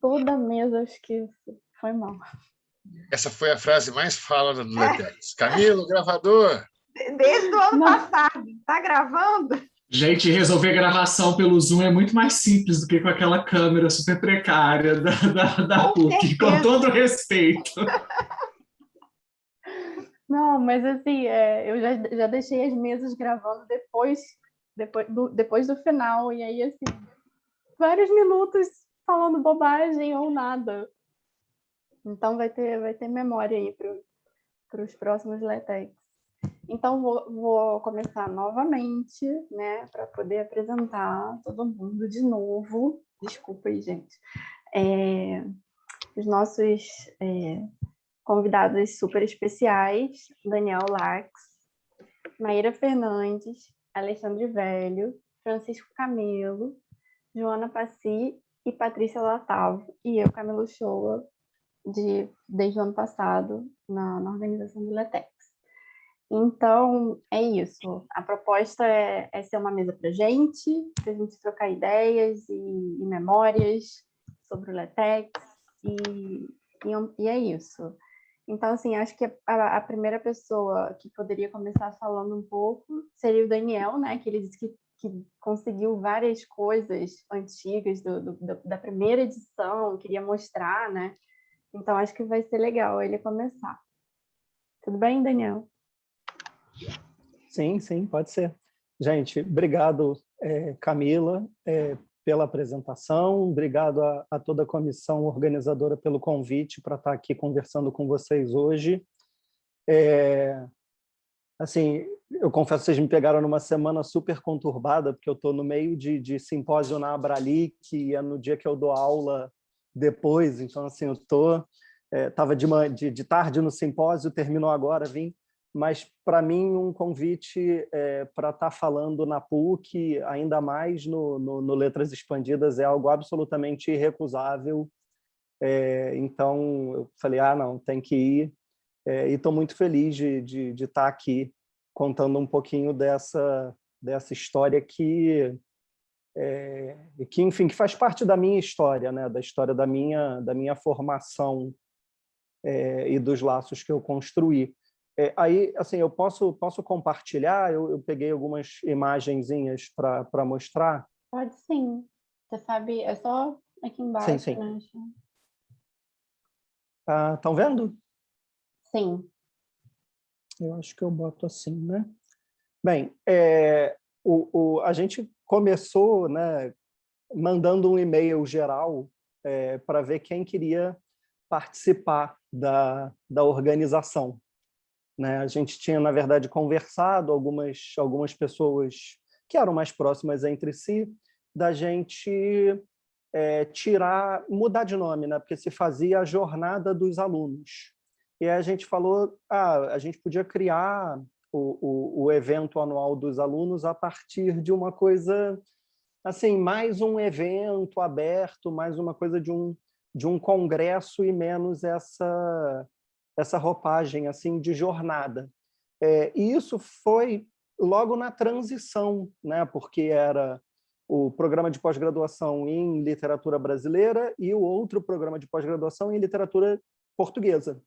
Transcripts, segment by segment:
Toda mesa eu esqueço. Foi mal. Essa foi a frase mais falada do Letex. Camilo, gravador! Desde o ano passado. Tá gravando? Gente, resolver gravação pelo Zoom é muito mais simples do que com aquela câmera super precária da Com PUC, com certeza. todo respeito. Não, mas assim, eu já deixei as mesas gravando depois do final, e aí, assim, vários minutos falando bobagem ou nada. Então vai ter memória aí para os próximos LaTeX. Então vou começar novamente, né, para poder apresentar todo mundo de novo. Desculpa aí, gente. Os nossos convidados super especiais: Daniel Lax, Maíra Fernandes, Alexandre Velho, Francisco Camelo, Joana Passi e Patrícia Latavo, e eu, Camilo Shoa, desde o ano passado, na organização do LaTeX. Então, é isso. A proposta é ser uma mesa para a gente trocar ideias e memórias sobre o LaTeX, e é isso. Então, assim, acho que a primeira pessoa que poderia começar falando um pouco seria o Daniel, né? Que ele disse que conseguiu várias coisas antigas da primeira edição, queria mostrar, né? Então, acho que vai ser legal ele começar. Tudo bem, Daniel? Sim, pode ser. Gente, obrigado, Camila, pela apresentação, obrigado a toda a comissão organizadora pelo convite para estar aqui conversando com vocês hoje. Assim, eu confesso que vocês me pegaram numa semana super conturbada, porque eu estou no meio de simpósio na Abrali, que é no dia que eu dou aula depois, então assim, eu estava de tarde no simpósio, terminou agora, vim, mas para mim um convite para estar falando na PUC, ainda mais no Letras Expandidas, é algo absolutamente irrecusável. Então eu falei, não, tem que ir, e estou muito feliz de estar aqui contando um pouquinho dessa história que enfim, que faz parte da minha história, né? Da história da minha formação e dos laços que eu construí. Aí, assim, eu posso compartilhar? Eu peguei algumas imagenzinhas para mostrar. Pode sim. Você sabe, é só aqui embaixo, sim. né? Estão vendo? Sim. Eu acho que eu boto assim, né? Bem, a gente começou, né, mandando um e-mail geral para ver quem queria participar da organização. Né? A gente tinha, na verdade, conversado, algumas pessoas que eram mais próximas entre si, da gente mudar de nome, né? Porque se fazia a Jornada dos Alunos. E aí a gente falou, a gente podia criar o evento anual dos alunos a partir de uma coisa, assim, mais um evento aberto, mais uma coisa de um congresso e menos essa roupagem assim de jornada. E isso foi logo na transição, né? Porque era o programa de pós-graduação em literatura brasileira e o outro programa de pós-graduação em literatura portuguesa.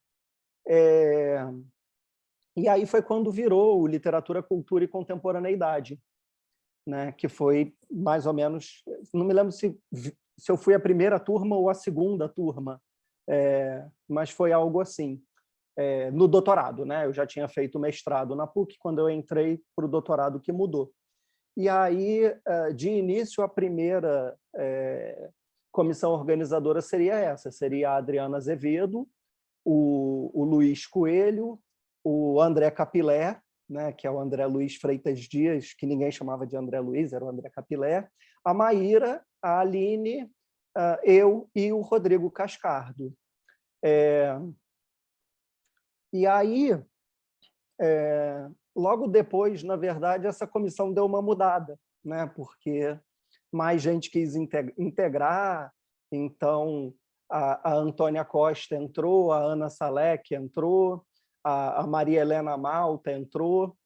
E aí foi quando virou o Literatura, Cultura e Contemporaneidade, né? Que foi mais ou menos, não me lembro se eu fui a primeira turma ou a segunda turma, mas foi algo assim. No doutorado, né? Eu já tinha feito mestrado na PUC, quando eu entrei para o doutorado que mudou. E aí, de início, a primeira comissão organizadora seria a Adriana Azevedo, o Luiz Coelho, o André Capilé, né, que é o André Luiz Freitas Dias, que ninguém chamava de André Luiz, era o André Capilé, a Maíra, a Aline, eu e o Rodrigo Cascardo. E aí, logo depois, na verdade, essa comissão deu uma mudada, né? Porque mais gente quis integrar, então a Antônia Costa entrou, a Ana Salek entrou, a Maria Helena Malta entrou,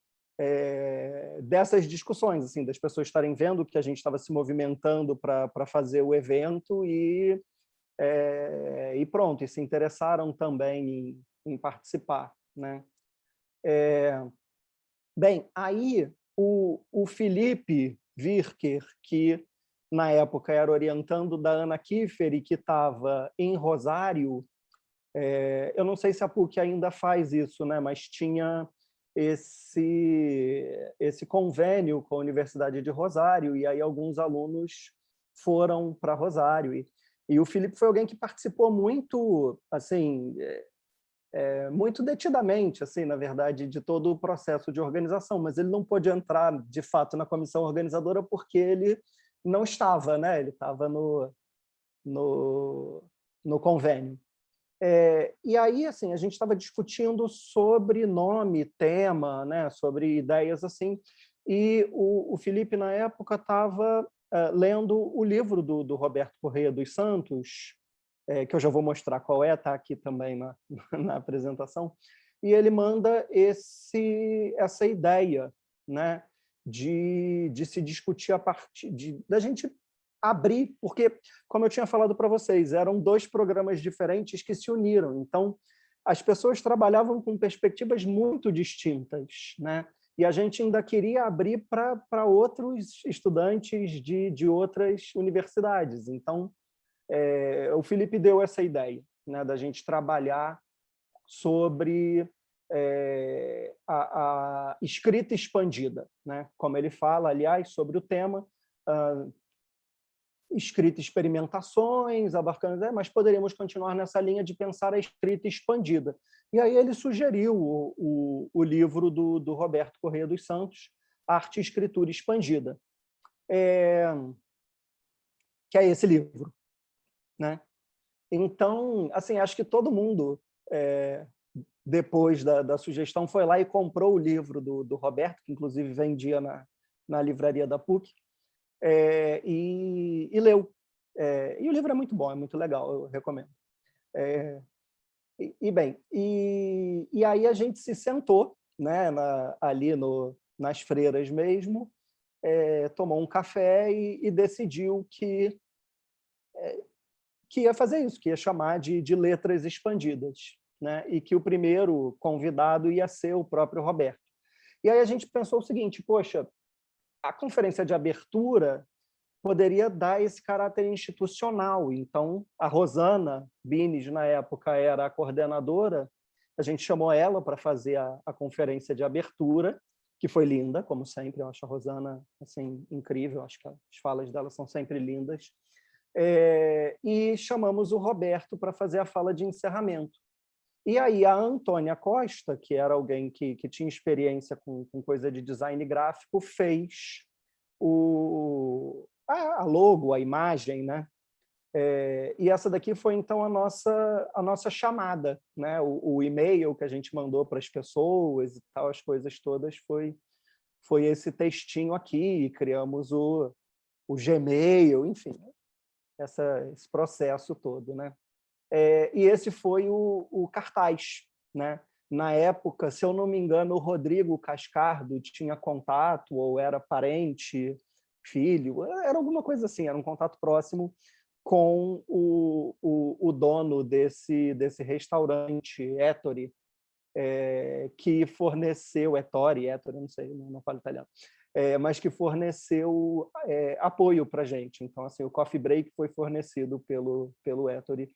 dessas discussões, assim, das pessoas estarem vendo que a gente estava se movimentando para fazer o evento e pronto, e se interessaram também em participar, né? Bem, aí o Felipe Virker, que na época era orientando da Ana Kiefer e que estava em Rosário, eu não sei se a PUC ainda faz isso, né? Mas tinha esse convênio com a Universidade de Rosário, e aí alguns alunos foram para Rosário. E o Felipe foi alguém que participou muito, assim, muito detidamente, assim, na verdade, de todo o processo de organização, mas ele não pôde entrar, de fato, na comissão organizadora porque ele não estava, né? Ele estava no convênio. E aí, assim, a gente estava discutindo sobre nome, tema, né? Sobre ideias assim, e o Felipe, na época, estava lendo o livro do Roberto Corrêa dos Santos, que eu já vou mostrar qual está aqui também na apresentação, e ele manda essa ideia, né, de se discutir a partir da gente abrir, porque, como eu tinha falado para vocês, eram 2 programas diferentes que se uniram, então as pessoas trabalhavam com perspectivas muito distintas, né? E a gente ainda queria abrir para outros estudantes de outras universidades. Então, o Felipe deu essa ideia, né, da gente trabalhar sobre a escrita expandida, né? Como ele fala, aliás, sobre o tema, escrita experimentações, abarcando, mas poderíamos continuar nessa linha de pensar a escrita expandida. E aí ele sugeriu o livro do Roberto Corrêa dos Santos, Arte e Escritura Expandida, que é esse livro, né? Então, assim, acho que todo mundo, depois da sugestão, foi lá e comprou o livro do Roberto, que inclusive vendia na livraria da PUC, e leu. E o livro é muito bom, é muito legal, eu recomendo. E aí a gente se sentou, né, ali nas freiras mesmo, tomou um café e decidiu que ia fazer isso, que ia chamar de letras expandidas, né? E que o primeiro convidado ia ser o próprio Roberto. E aí a gente pensou o seguinte, poxa, a conferência de abertura poderia dar esse caráter institucional. Então, a Rosana Bines, na época, era a coordenadora, a gente chamou ela para fazer a conferência de abertura, que foi linda, como sempre. Eu acho a Rosana assim, incrível, acho que as falas dela são sempre lindas. E chamamos o Roberto para fazer a fala de encerramento. E aí a Antônia Costa, que era alguém que tinha experiência com coisa de design gráfico, fez a logo, a imagem, né? E essa daqui foi, então, a nossa chamada, né? O e-mail que a gente mandou para as pessoas e tal, as coisas todas, foi esse textinho aqui, criamos o Gmail, enfim, esse processo todo, né? E esse foi o cartaz, né? Na época, se eu não me engano, o Rodrigo Cascardo tinha contato, ou era parente, filho, era alguma coisa assim, era um contato próximo com o dono desse restaurante, Ettore, que forneceu, Ettore, não sei, não falo italiano, mas que forneceu apoio para a gente. Então, assim, o Coffee Break foi fornecido pelo Ettore,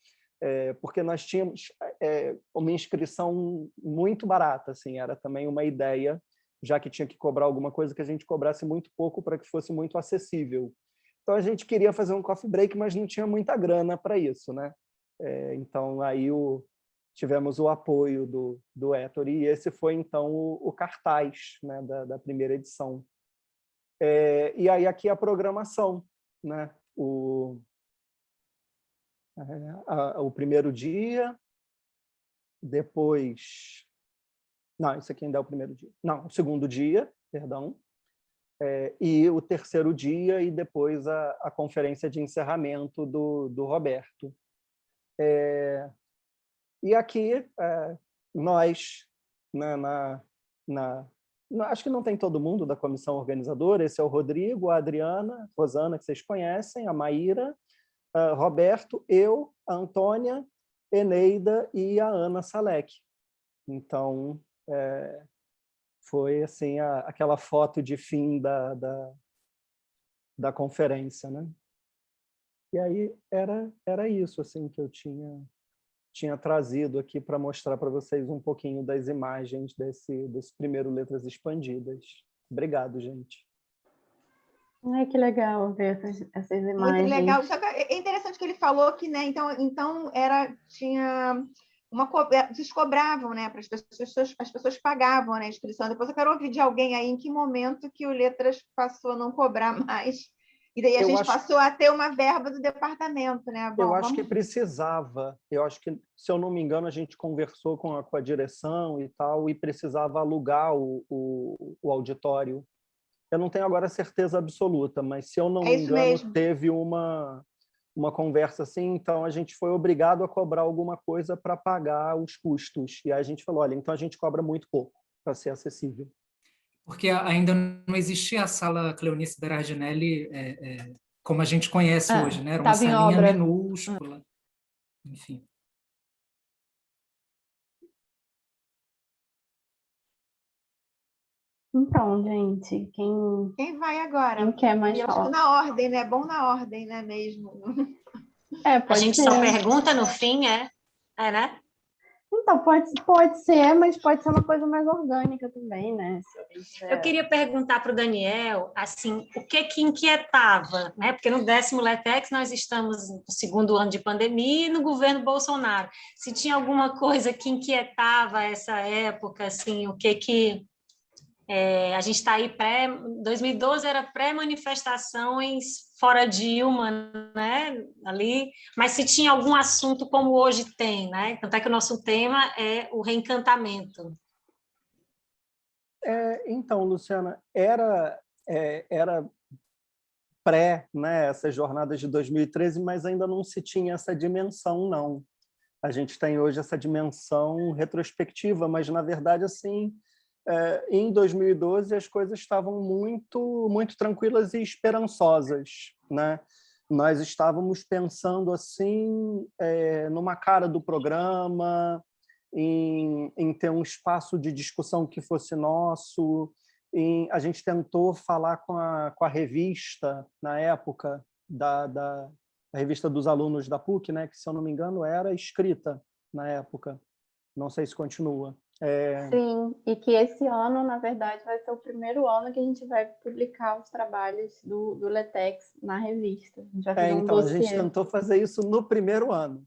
porque nós tínhamos uma inscrição muito barata, assim, era também uma ideia, já que tinha que cobrar alguma coisa, que a gente cobrasse muito pouco para que fosse muito acessível. Então, a gente queria fazer um coffee break, mas não tinha muita grana para isso, né? Então, aí tivemos o apoio do Ettore, e esse foi, então, o cartaz, né, da primeira edição. E aí aqui a programação, né? O primeiro dia, depois... Não, isso aqui ainda é o primeiro dia. Não, o segundo dia, perdão. E o terceiro dia, e depois a conferência de encerramento do Roberto. E aqui, nós, né, Acho que não tem todo mundo da comissão organizadora. Esse é o Rodrigo, a Adriana, Rosana, que vocês conhecem, a Maíra, Roberto, eu, a Antônia, Eneida e a Ana Salek. Então, foi assim aquela foto de fim da conferência, né? E aí era isso assim que eu tinha trazido aqui para mostrar para vocês um pouquinho das imagens desse primeiro Letras Expandidas. Obrigado, gente. Ai, que legal ver essas imagens. Muito legal. É interessante que ele falou que, né, então tinha vocês cobravam, né, para as pessoas pagavam, né, a inscrição. Depois eu quero ouvir de alguém aí em que momento que o Letras passou a não cobrar mais. E daí a gente passou a ter uma verba do departamento, né? Bom, eu acho que precisava. Eu acho que, se eu não me engano, a gente conversou com a direção e tal, e precisava alugar o auditório. Eu não tenho agora certeza absoluta, mas, se eu não me engano, teve uma conversa assim, então a gente foi obrigado a cobrar alguma coisa para pagar os custos. E aí a gente falou, olha, então a gente cobra muito pouco para ser acessível. Porque ainda não existia a Sala Cleonice Berardinelli como a gente conhece hoje, né? Era uma salinha minúscula. Enfim. Então, gente, quem vai agora? Quem quer mais falar? Acho que na ordem, né? Bom na ordem, né, mesmo? A gente só pergunta no fim, né? Então, pode ser, mas pode ser uma coisa mais orgânica também, né? Eu queria perguntar para o Daniel, assim, o que inquietava, né? Porque no 10º LETEX nós estamos no 2º ano de pandemia e no governo Bolsonaro. Se tinha alguma coisa que inquietava essa época, assim, o que a gente está aí 2012 era pré-manifestações fora Dilma, né, ali, mas se tinha algum assunto como hoje tem, né, tanto é que o nosso tema é o reencantamento. Então, Luciana, era pré, né, essas jornadas de 2013, mas ainda não se tinha essa dimensão, não. A gente tem hoje essa dimensão retrospectiva, mas, na verdade, assim, em 2012 as coisas estavam muito, muito tranquilas e esperançosas, né? Nós estávamos pensando assim numa cara do programa, em ter um espaço de discussão que fosse nosso. A gente tentou falar com a revista na época da revista dos alunos da PUC, né? Que, se eu não me engano, era escrita na época. Não sei se continua. Sim, e que esse ano, na verdade, vai ser o primeiro ano que a gente vai publicar os trabalhos do LETEX na revista. A gente vai fazer um dossiê. A gente tentou fazer isso no primeiro ano.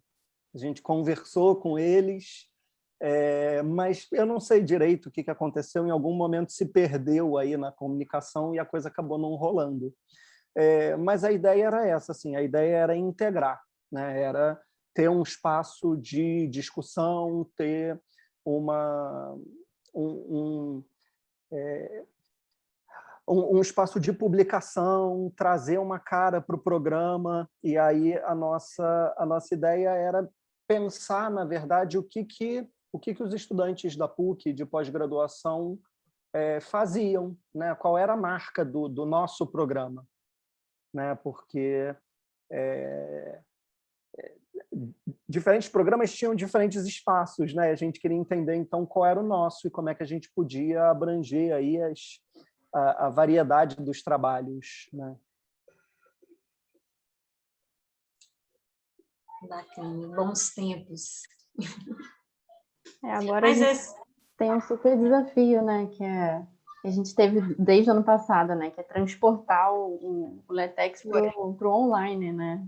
A gente conversou com eles, mas eu não sei direito o que aconteceu. Em algum momento se perdeu aí na comunicação e a coisa acabou não rolando. Mas a ideia era essa, assim, a ideia era integrar, né? Era ter um espaço de discussão, ter um espaço de publicação, trazer uma cara para o programa. E aí a nossa ideia era pensar, na verdade, o que os estudantes da PUC de pós-graduação faziam, né? Qual era a marca do nosso programa, né? Porque diferentes programas tinham diferentes espaços, né? A gente queria entender, então, qual era o nosso e como é que a gente podia abranger aí a variedade dos trabalhos, né? Bacana, bons tempos. Agora a gente tem um super desafio, né? Que a gente teve desde o ano passado, né? Que é transportar o LETEX para o online, né?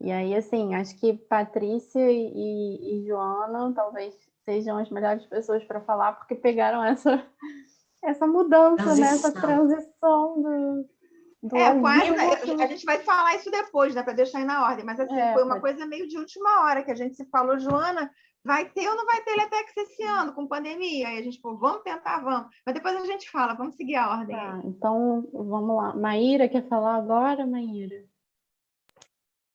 E aí, assim, acho que Patrícia e Joana talvez sejam as melhores pessoas para falar, porque pegaram essa mudança, né? Essa transição do quase. A gente vai falar isso depois, né? Para deixar aí na ordem. Mas, assim, foi uma coisa meio de última hora que a gente se falou, Joana, vai ter ou não vai ter LETEX esse ano, com pandemia? Aí a gente falou, vamos tentar, vamos. Mas depois a gente fala, vamos seguir a ordem. Tá, então, vamos lá. Maíra, quer falar agora, Maíra?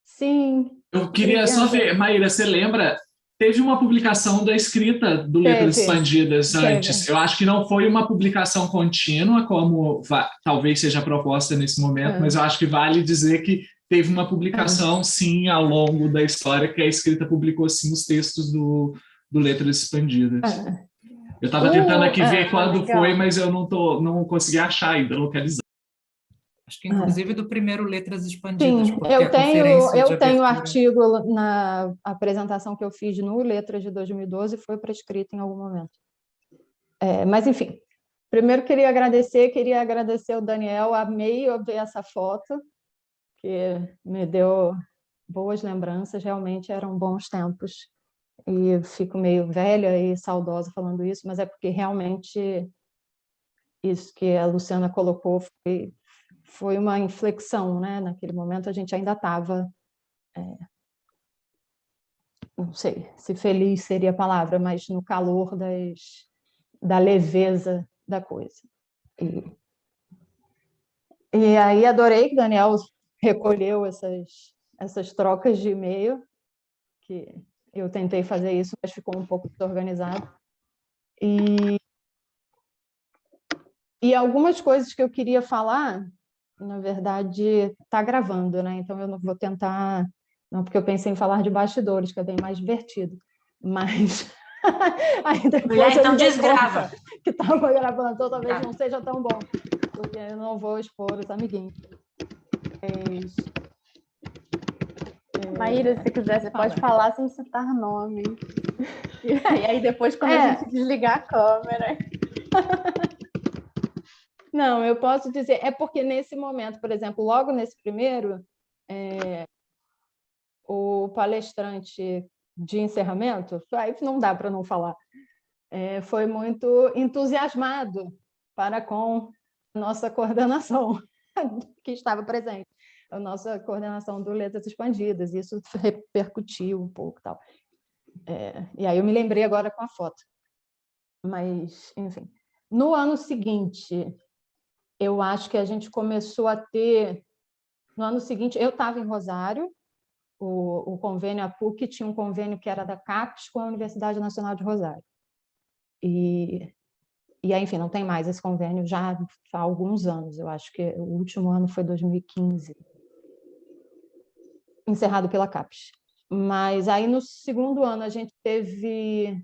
Sim. Eu queria só ver, Maíra, você lembra Teve uma publicação da escrita do Letras Expandidas antes. Eu acho que não foi uma publicação contínua, como talvez seja a proposta nesse momento, mas eu acho que vale dizer que teve uma publicação, sim, ao longo da história, que a escrita publicou, sim, os textos do Letras Expandidas. Eu estava tentando aqui ver quando foi, mas eu não consegui achar ainda, localizar. Acho que, inclusive, do primeiro Letras Expandidas. Sim, eu tenho artigo na apresentação que eu fiz no Letras de 2012, foi para escrita em algum momento. Mas, enfim, primeiro queria agradecer ao Daniel, amei ver essa foto, que me deu boas lembranças, realmente eram bons tempos. E fico meio velha e saudosa falando isso, mas é porque realmente isso que a Luciana colocou foi uma inflexão, né? Naquele momento a gente ainda estava, não sei se feliz seria a palavra, mas no calor da leveza da coisa. E aí adorei que o Daniel recolheu essas trocas de e-mail, que eu tentei fazer isso, mas ficou um pouco desorganizado. E algumas coisas que eu queria falar, na verdade, está gravando, né? Então eu não vou tentar, não, porque eu pensei em falar de bastidores, que é bem mais divertido. Mas aí depois mulher, então desgrava. Que estava gravando, então talvez não seja tão bom, porque eu não vou expor os amiguinhos. Maíra, se quiser, você pode falar sem citar nome. E aí depois, quando a gente desligar a câmera... Não, eu posso dizer, é porque nesse momento, por exemplo, logo nesse primeiro, o palestrante de encerramento, aí não dá para não falar, foi muito entusiasmado para com a nossa coordenação, que estava presente, a nossa coordenação do Letras Expandidas, isso repercutiu um pouco. Tal. E aí eu me lembrei agora com a foto. Mas, enfim, no ano seguinte... Eu acho que a gente começou a ter... No ano seguinte, eu estava em Rosário, o convênio, a PUC tinha um convênio que era da CAPES com a Universidade Nacional de Rosário. E aí, enfim, não tem mais esse convênio já há alguns anos. Eu acho que o último ano foi 2015, encerrado pela CAPES. Mas aí, no segundo ano, a gente teve...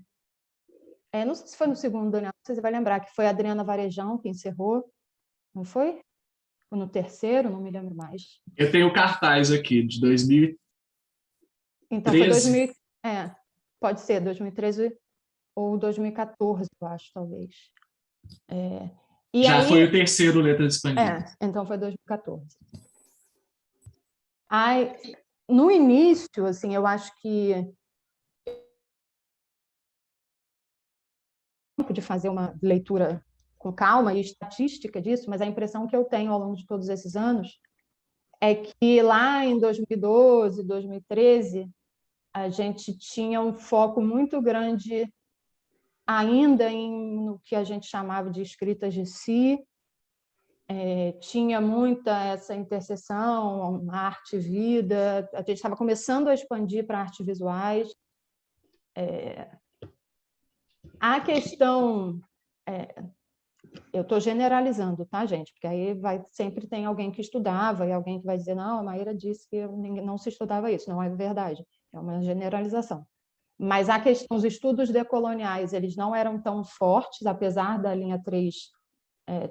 não sei se foi no segundo, Daniel, não sei se você vai lembrar, que foi a Adriana Varejão que encerrou. Não foi? Ou no terceiro? Não me lembro mais. Eu tenho o cartaz aqui, de 2013. Então, foi 2000, pode ser 2013 ou 2014, eu acho, talvez. Já aí, foi o terceiro Letras Expandidas. Então foi 2014. No início, assim, eu acho que de fazer uma leitura com calma e estatística disso, mas a impressão que eu tenho ao longo de todos esses anos é que lá em 2012, 2013, a gente tinha um foco muito grande ainda no que a gente chamava de escritas de si, tinha muita essa interseção, arte e vida, a gente estava começando a expandir para artes visuais. A questão... eu estou generalizando, tá, gente? Porque aí sempre tem alguém que estudava e alguém que vai dizer, não, a Maíra disse que não se estudava isso. Não é verdade, é uma generalização. Mas a questão, os estudos decoloniais, eles não eram tão fortes, apesar da linha 3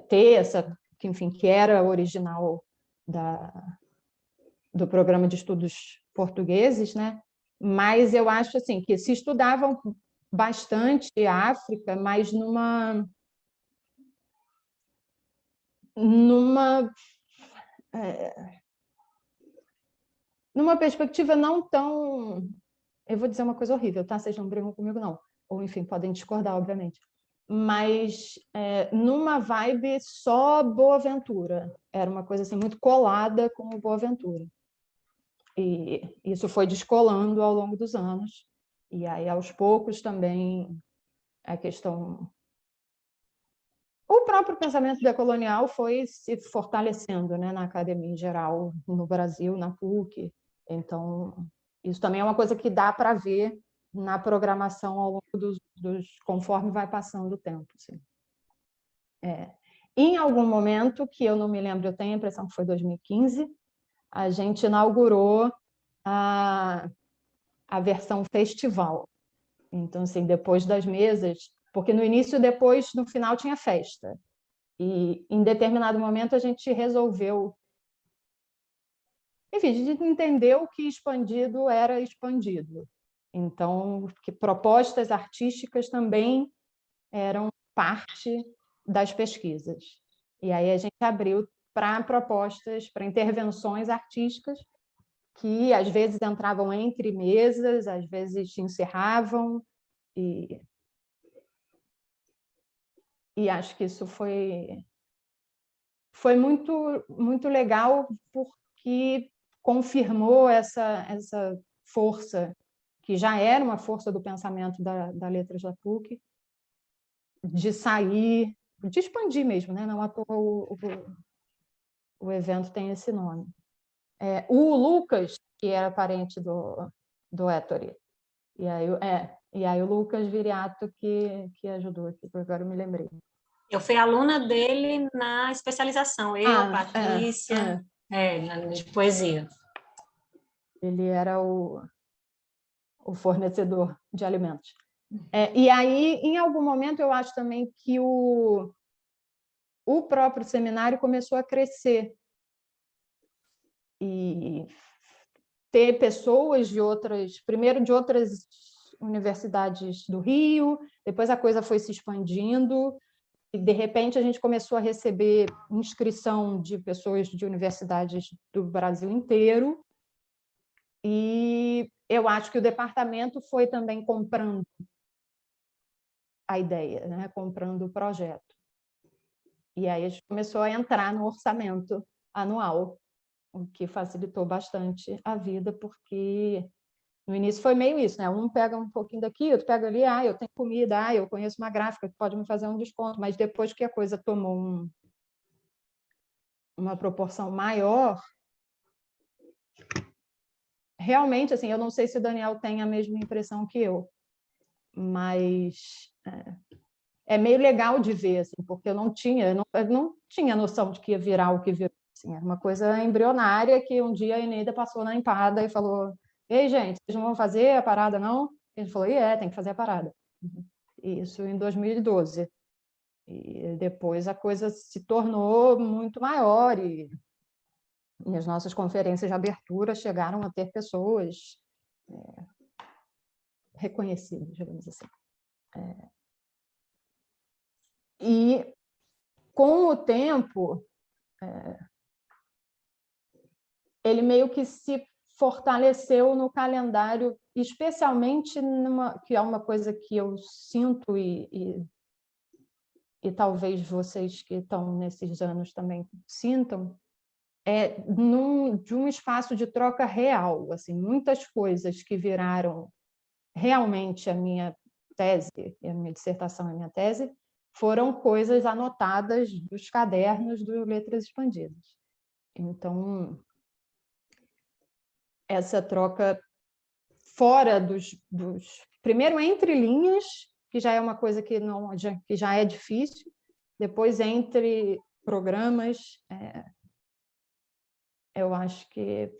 ter essa, que, enfim, que era original do programa de estudos portugueses, né? Mas eu acho assim, que se estudavam bastante África, mas numa perspectiva não tão... Eu vou dizer uma coisa horrível, tá? Vocês não brigam comigo, não. Ou, enfim, podem discordar, obviamente. Mas numa vibe só Boaventura. Era uma coisa assim, muito colada com o Boaventura. E isso foi descolando ao longo dos anos. E aí, aos poucos, também a questão... O próprio pensamento decolonial foi se fortalecendo, né, na academia em geral, no Brasil, na PUC. Então, isso também é uma coisa que dá para ver na programação ao longo conforme vai passando o tempo. Assim. Em algum momento, que eu não me lembro, eu tenho a impressão que foi 2015, a gente inaugurou a versão festival. Então, assim, depois das mesas, porque no início, depois, no final, tinha festa. E, em determinado momento, a gente resolveu, enfim, a gente entendeu que expandido era expandido. Então, que propostas artísticas também eram parte das pesquisas. E aí a gente abriu para propostas, para intervenções artísticas que às vezes entravam entre mesas, às vezes encerravam, e acho que isso foi muito legal, porque confirmou essa força, que já era uma força do pensamento da Letras da PUC, de sair, de expandir mesmo, né? Não à toa o evento tem esse nome. O Lucas, que era parente do Ettore, e aí o Lucas Viriato que ajudou aqui, agora eu me lembrei. Eu fui aluna dele na especialização, Patrícia, de poesia. Ele era o fornecedor de alimentos. E aí, em algum momento, eu acho também que o próprio seminário começou a crescer e ter pessoas primeiro de outras universidades do Rio, depois a coisa foi se expandindo, e de repente a gente começou a receber inscrição de pessoas de universidades do Brasil inteiro, e eu acho que o departamento foi também comprando a ideia, né? Comprando o projeto. E aí a gente começou a entrar no orçamento anual, o que facilitou bastante a vida, porque no início foi meio isso, né? Um pega um pouquinho daqui, outro pega ali, eu tenho comida, eu conheço uma gráfica que pode me fazer um desconto, mas depois que a coisa tomou uma proporção maior, realmente, assim, eu não sei se o Daniel tem a mesma impressão que eu, mas é meio legal de ver, assim, porque eu não tinha noção de que ia virar o que virou. Assim, era uma coisa embrionária que um dia a Eneida passou na empada e falou: ei, gente, vocês não vão fazer a parada, não? E a gente falou: tem que fazer a parada. Isso em 2012. E depois a coisa se tornou muito maior e as nossas conferências de abertura chegaram a ter pessoas reconhecidas, digamos assim. E, com o tempo, ele meio que se fortaleceu no calendário, especialmente que é uma coisa que eu sinto e talvez vocês que estão nesses anos também sintam, de um espaço de troca real, assim, muitas coisas que viraram realmente a minha tese, a minha dissertação, a minha tese, foram coisas anotadas dos cadernos do Letras Expandidas. Então, essa troca fora primeiro entre linhas, que já é uma coisa que já é difícil, depois entre programas, eu acho que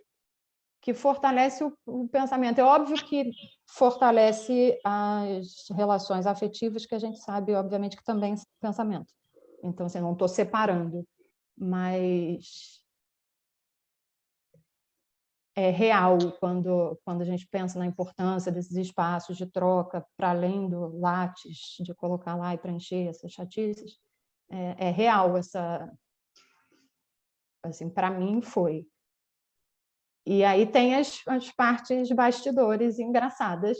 fortalece o pensamento. É óbvio que fortalece as relações afetivas, que a gente sabe, obviamente, que também são pensamento. Então, assim, não estou separando, mas é real quando a gente pensa na importância desses espaços de troca, para além do látis, de colocar lá e preencher essas chatices. É real essa... Assim, para mim, foi. E aí tem as partes bastidores engraçadas,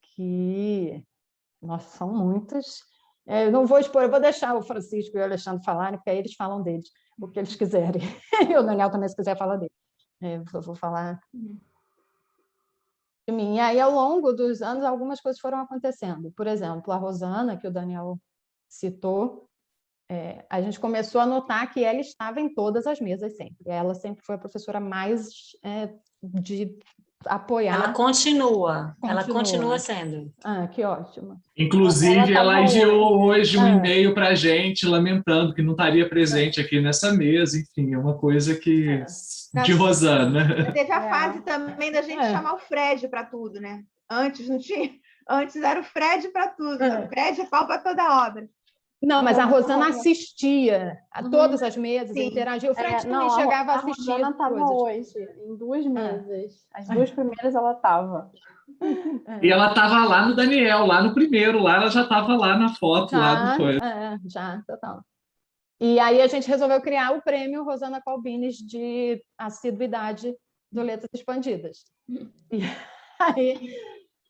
que são muitas. Eu não vou expor, eu vou deixar o Francisco e o Alexandre falarem, porque aí eles falam deles, o que eles quiserem. E o Daniel também, se quiser, fala dele. Eu vou falar de mim. E aí, ao longo dos anos, algumas coisas foram acontecendo. Por exemplo, a Rosana, que o Daniel citou, a gente começou a notar que ela estava em todas as mesas sempre. Ela sempre foi a professora mais de apoiar. Ela continua sendo. Que ótimo. Inclusive, ela enviou hoje um e-mail para a gente, lamentando que não estaria presente aqui nessa mesa. Enfim, é uma coisa que de Rosana. Teve a fase também da gente chamar o Fred para tudo, né? Antes não tinha. Antes era o Fred para tudo. O Fred é pau para toda a obra. Não, mas a Rosana assistia a todas as mesas, interagia. O Fred também chegava a assistir. A Rosana estava hoje, em 2 mesas. As 2 primeiras ela estava. E ela estava lá no Daniel, lá no primeiro, lá ela já estava lá na foto, lá do já, total. E aí a gente resolveu criar o prêmio Rosana Colbines de assiduidade do Letras Expandidas. E aí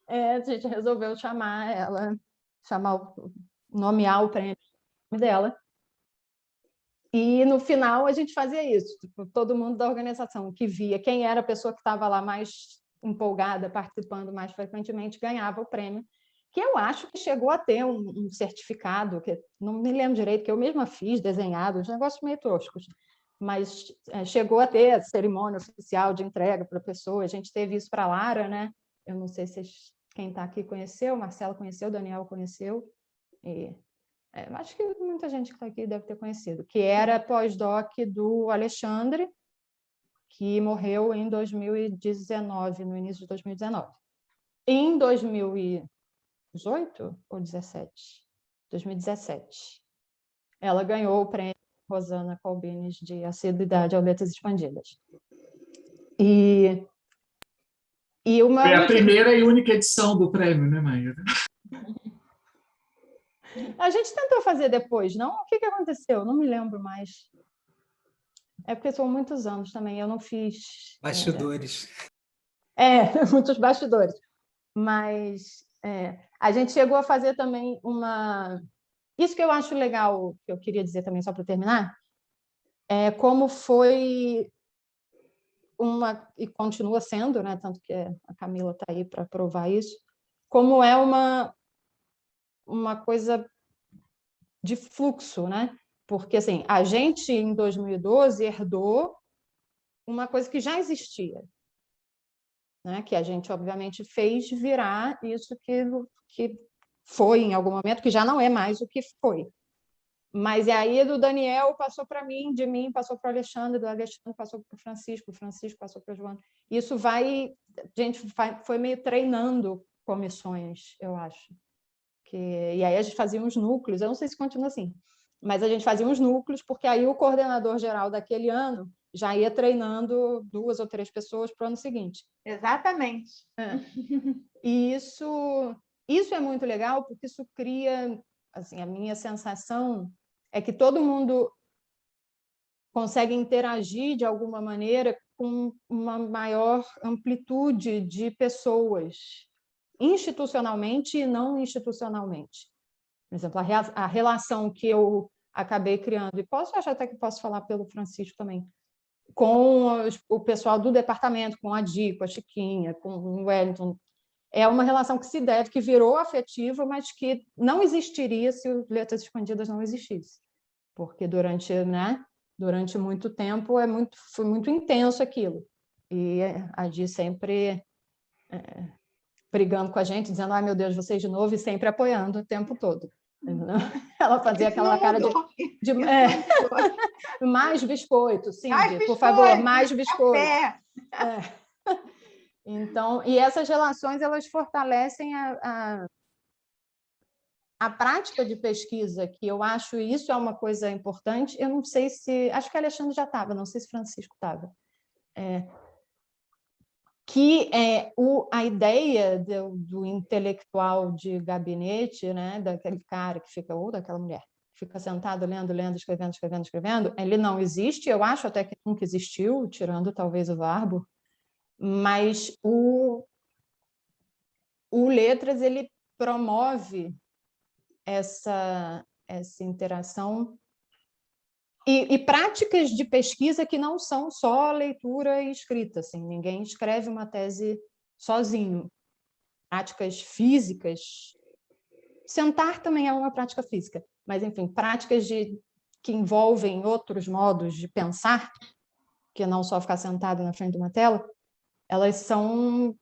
a gente resolveu nomear o prêmio dela. E no final a gente fazia isso, tipo, todo mundo da organização que via quem era a pessoa que estava lá mais empolgada, participando mais frequentemente, ganhava o prêmio, que eu acho que chegou a ter um certificado, que não me lembro direito, que eu mesma fiz, desenhado, uns negócios meio toscos, mas chegou a ter a cerimônia oficial de entrega para a pessoa. A gente teve isso para a Lara, né? Eu não sei se quem está aqui conheceu, Marcela conheceu, Daniel conheceu, e acho que muita gente que está aqui deve ter conhecido, que era pós-doc do Alexandre, que morreu em 2019, no início de 2019. Em 2018 ou 2017? 2017. Ela ganhou o prêmio Rosana Colbines de assiduidade ao Letras Expandidas. Foi a primeira e única edição do prêmio, né, Maíra? A gente tentou fazer depois, não? O que aconteceu? Não me lembro mais. É porque são muitos anos também, eu não fiz... Bastidores. Muitos bastidores. Mas a gente chegou a fazer também uma... Isso que eu acho legal, que eu queria dizer também, só para terminar, como foi e continua sendo, né? Tanto que a Camila está aí para provar isso, como é uma coisa de fluxo, né? Porque assim, a gente, em 2012, herdou uma coisa que já existia, né? Que a gente, obviamente, fez virar isso que foi em algum momento, que já não é mais o que foi. Mas aí do Daniel passou para mim, de mim passou para o Alexandre, do Alexandre passou para o Francisco passou para a Joana. Isso a gente foi meio treinando comissões, eu acho. E aí a gente fazia uns núcleos, eu não sei se continua assim, mas a gente fazia uns núcleos, porque aí o coordenador geral daquele ano já ia treinando 2 ou 3 pessoas para o ano seguinte. Exatamente. E isso é muito legal, porque isso cria, assim, a minha sensação é que todo mundo consegue interagir de alguma maneira com uma maior amplitude de pessoas, institucionalmente e não institucionalmente. Por exemplo, a relação que eu acabei criando, e acho até que posso falar pelo Francisco também, com o pessoal do departamento, com a Di, com a Chiquinha, com o Wellington, é uma relação que se deve, que virou afetiva, mas que não existiria se o Letras Expandidas não existisse. Porque durante muito tempo foi muito intenso aquilo. E a Di sempre brigando com a gente, dizendo, ai meu Deus, vocês de novo, e sempre apoiando o tempo todo. Ela fazia aquela cara de mais biscoito, Cindy, por favor, mais biscoito. Então, e essas relações, elas fortalecem a prática de pesquisa, que eu acho isso é uma coisa importante. Eu não sei acho que a Alexandre já estava, não sei se Francisco estava. Que a ideia do intelectual de gabinete, né, daquele cara que fica, ou daquela mulher, que fica sentado lendo, escrevendo, ele não existe, eu acho até que nunca existiu, tirando talvez o Warburg, mas o Letras, ele promove essa interação e práticas de pesquisa que não são só leitura e escrita, assim, ninguém escreve uma tese sozinho. Práticas físicas, sentar também é uma prática física, mas, enfim, práticas que envolvem outros modos de pensar, que não só ficar sentado na frente de uma tela, elas são...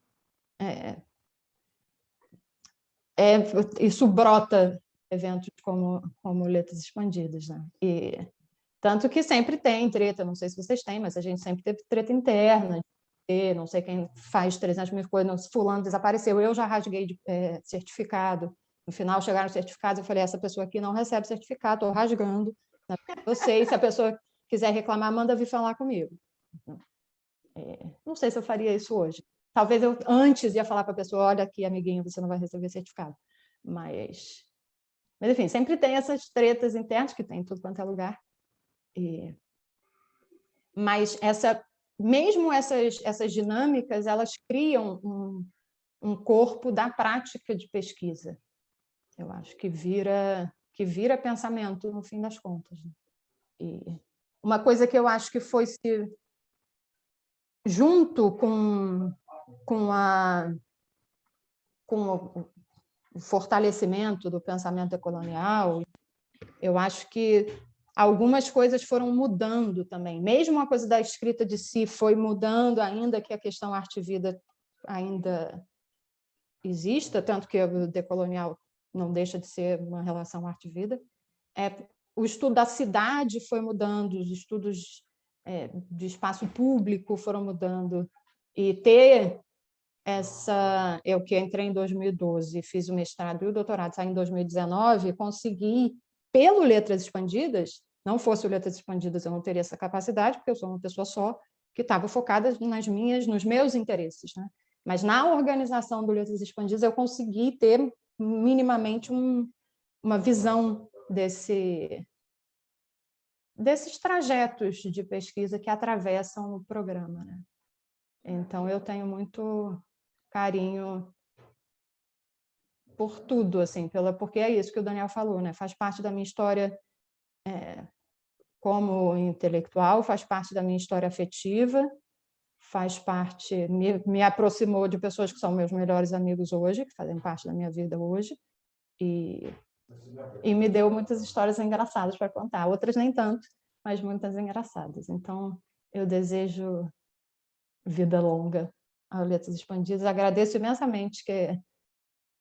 isso brota eventos como Letras Expandidas, né? E tanto que sempre tem treta, não sei se vocês têm, mas a gente sempre teve treta interna, não sei quem faz 300 mil coisas, fulano desapareceu, eu já rasguei certificado, no final chegaram os certificados, eu falei, essa pessoa aqui não recebe certificado, estou rasgando, eu sei, se a pessoa quiser reclamar, manda vir falar comigo. Não sei se eu faria isso hoje. Talvez eu antes ia falar para a pessoa, olha aqui, amiguinho, você não vai receber certificado. Mas enfim, sempre tem essas tretas internas, que tem em tudo quanto é lugar. Mas mesmo essas dinâmicas, elas criam um corpo da prática de pesquisa. Eu acho que vira pensamento, no fim das contas. E uma coisa que eu acho que foi junto com o fortalecimento do pensamento decolonial, eu acho que algumas coisas foram mudando também. Mesmo a coisa da escrita de si foi mudando, ainda que a questão arte-vida ainda exista, tanto que o decolonial não deixa de ser uma relação arte-vida. O estudo da cidade foi mudando, os estudos de espaço público foram mudando, e ter eu que entrei em 2012, fiz o mestrado e o doutorado, saí em 2019, consegui, pelo Letras Expandidas, não fosse o Letras Expandidas, eu não teria essa capacidade, porque eu sou uma pessoa só, que estava focada nos meus interesses, né? Mas na organização do Letras Expandidas, eu consegui ter minimamente uma visão desses trajetos de pesquisa que atravessam o programa, né? Então, eu tenho muito carinho por tudo, assim, porque é isso que o Daniel falou, né? Faz parte da minha história como intelectual, faz parte da minha história afetiva, faz parte, me aproximou de pessoas que são meus melhores amigos hoje, que fazem parte da minha vida hoje, e me deu muitas histórias engraçadas para contar, outras nem tanto, mas muitas engraçadas. Então, eu desejo vida longa a Letras Expandidas. Agradeço imensamente que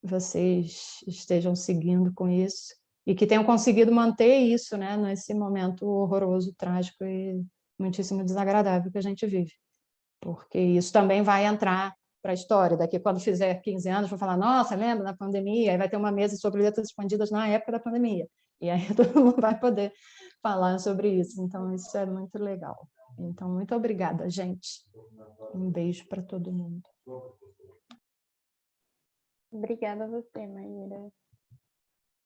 vocês estejam seguindo com isso e que tenham conseguido manter isso, né, nesse momento horroroso, trágico e muitíssimo desagradável que a gente vive. Porque isso também vai entrar para a história. Daqui, quando fizer 15 anos, vou falar, nossa, lembra da pandemia? Aí vai ter uma mesa sobre Letras Expandidas na época da pandemia. E aí todo mundo vai poder falar sobre isso. Então, isso é muito legal. Então, muito obrigada, gente. Um beijo para todo mundo. Obrigada a você, Maíra.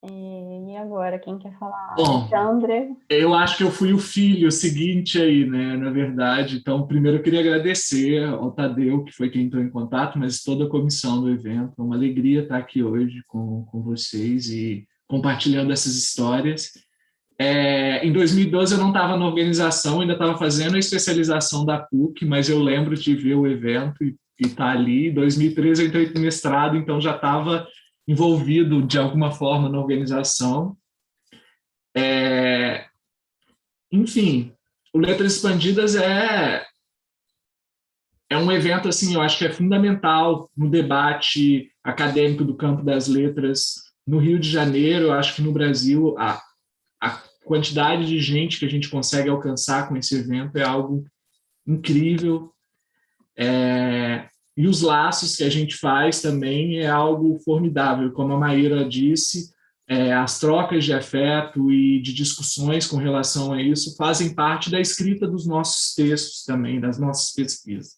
E agora, quem quer falar? Bom, Alexandre? Eu acho que eu fui o filho seguinte aí, né, na verdade. Então, primeiro eu queria agradecer ao Tadeu, que foi quem entrou em contato, mas toda a comissão do evento. É uma alegria estar aqui hoje com vocês e compartilhando essas histórias. Em 2012 eu não estava na organização, ainda estava fazendo a especialização da PUC, mas eu lembro de ver o evento e estar ali. Em 2013 eu entrei no mestrado, então já estava envolvido de alguma forma na organização. Enfim, o Letras Expandidas é um evento, assim, eu acho que é fundamental no debate acadêmico do campo das letras no Rio de Janeiro. Eu acho que no Brasil a quantidade de gente que a gente consegue alcançar com esse evento é algo incrível. E os laços que a gente faz também é algo formidável. Como a Maíra disse, as trocas de afeto e de discussões com relação a isso fazem parte da escrita dos nossos textos também, das nossas pesquisas.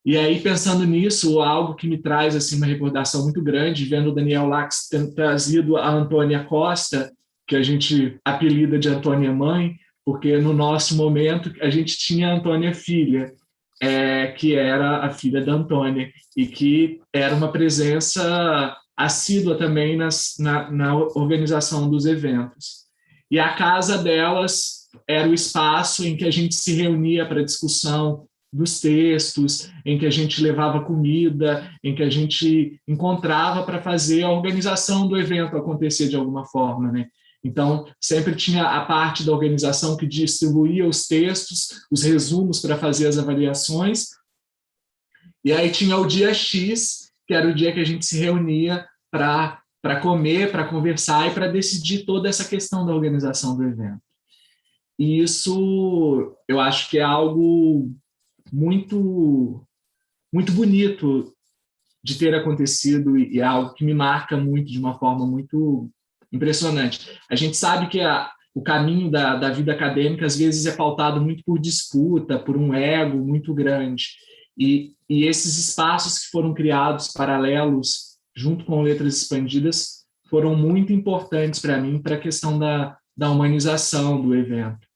E aí, pensando nisso, algo que me traz assim, uma recordação muito grande, vendo o Daniel Lax tendo trazido a Antônia Costa, que a gente apelida de Antônia Mãe, porque no nosso momento a gente tinha a Antônia Filha, que era a filha da Antônia, e que era uma presença assídua também na organização dos eventos. E a casa delas era o espaço em que a gente se reunia para discussão dos textos, em que a gente levava comida, em que a gente encontrava para fazer a organização do evento acontecer de alguma forma, né? Então, sempre tinha a parte da organização que distribuía os textos, os resumos para fazer as avaliações, E aí tinha o dia X, que era o dia que a gente se reunia para comer, para conversar e para decidir toda essa questão da organização do evento. E isso eu acho que é algo muito, muito bonito de ter acontecido e é algo que me marca muito, de uma forma muito impressionante. A gente sabe que o caminho da vida acadêmica, às vezes, é pautado muito por disputa, por um ego muito grande. E esses espaços que foram criados, paralelos, junto com Letras Expandidas, foram muito importantes para mim, para a questão da humanização do evento.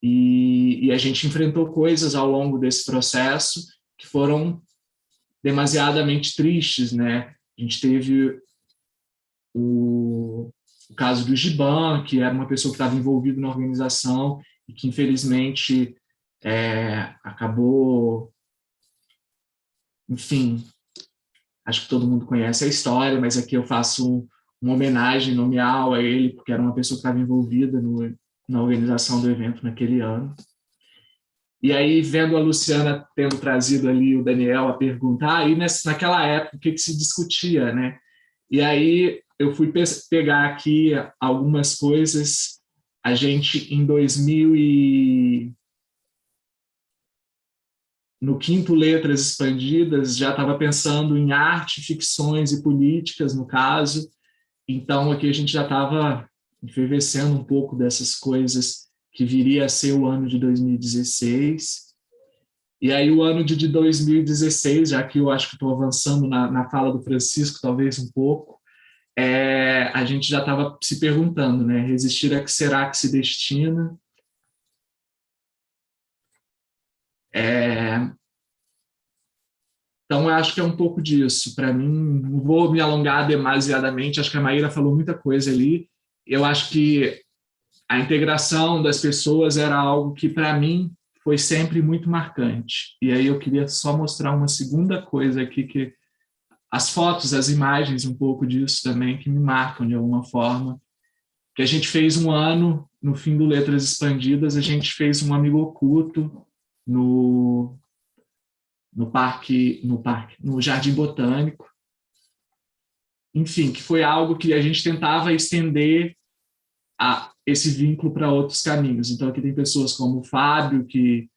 E a gente enfrentou coisas ao longo desse processo que foram demasiadamente tristes, né? A gente teve o caso do Giban, que era uma pessoa que estava envolvida na organização e que, infelizmente, acabou... Enfim, acho que todo mundo conhece a história, mas aqui eu faço uma homenagem nomeal a ele, porque era uma pessoa que estava envolvida na organização do evento naquele ano. E aí, vendo a Luciana tendo trazido ali o Daniel a perguntar, aí naquela época, o que se discutia, né? E aí eu fui pegar aqui algumas coisas. A gente, em 2000 no quinto Letras Expandidas, já estava pensando em arte, ficções e políticas, no caso. Então, aqui a gente já estava efervescendo um pouco dessas coisas que viria a ser o ano de 2016. E aí o ano de 2016, já que eu acho que estou avançando na fala do Francisco, talvez um pouco, a gente já estava se perguntando, né? Resistir a que será que se destina? Então, eu acho que é um pouco disso. Para mim, não vou me alongar demasiadamente, acho que a Maíra falou muita coisa ali. Eu acho que a integração das pessoas era algo que, para mim, foi sempre muito marcante. E aí eu queria só mostrar uma segunda coisa aqui, que as fotos, as imagens, um pouco disso também, que me marcam de alguma forma. Que a gente fez um ano, no fim do Letras Expandidas, a gente fez um amigo oculto no Jardim Botânico. Enfim, que foi algo que a gente tentava estender esse vínculo para outros caminhos. Então, aqui tem pessoas como o Fábio, que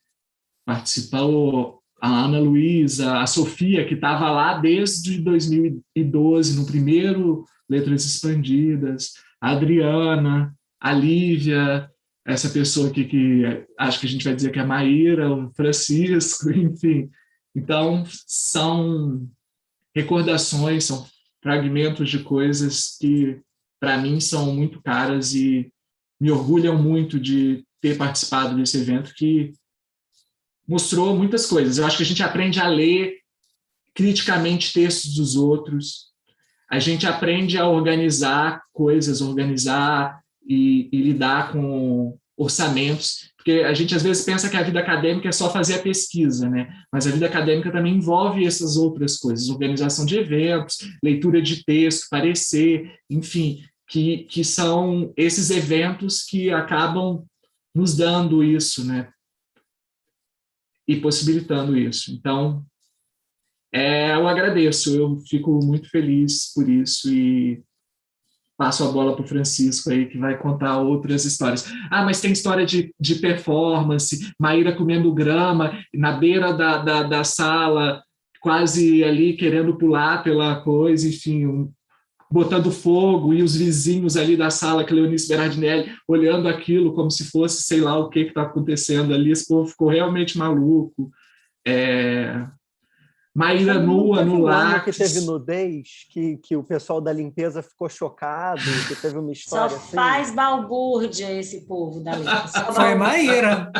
participou, a Ana Luísa, a Sofia, que estava lá desde 2012, no primeiro Letras Expandidas, a Adriana, a Lívia, essa pessoa aqui que acho que a gente vai dizer que é a Maíra, o Francisco, enfim. Então, são recordações, são fragmentos de coisas que, para mim, são muito caras e me orgulham muito de ter participado desse evento, que mostrou muitas coisas. Eu acho que a gente aprende a ler criticamente textos dos outros, a gente aprende a organizar coisas, organizar e lidar com orçamentos, porque a gente às vezes pensa que a vida acadêmica é só fazer a pesquisa, né? Mas a vida acadêmica também envolve essas outras coisas, organização de eventos, leitura de texto, parecer, enfim, que são esses eventos que acabam nos dando isso, né? E possibilitando isso. Então, eu agradeço, eu fico muito feliz por isso e passo a bola para o Francisco aí, que vai contar outras histórias. Mas tem história de performance, Maíra comendo grama na beira da sala, quase ali querendo pular pela coisa, enfim, botando fogo, e os vizinhos ali da sala, que Cleonice Berardinelli, olhando aquilo como se fosse, sei lá o que está acontecendo ali, esse povo ficou realmente maluco. Maíra nua no Lax. Que teve nudez, que o pessoal da limpeza ficou chocado, que teve uma história Só assim. faz balbúrdia esse povo da limpeza. Foi Maíra.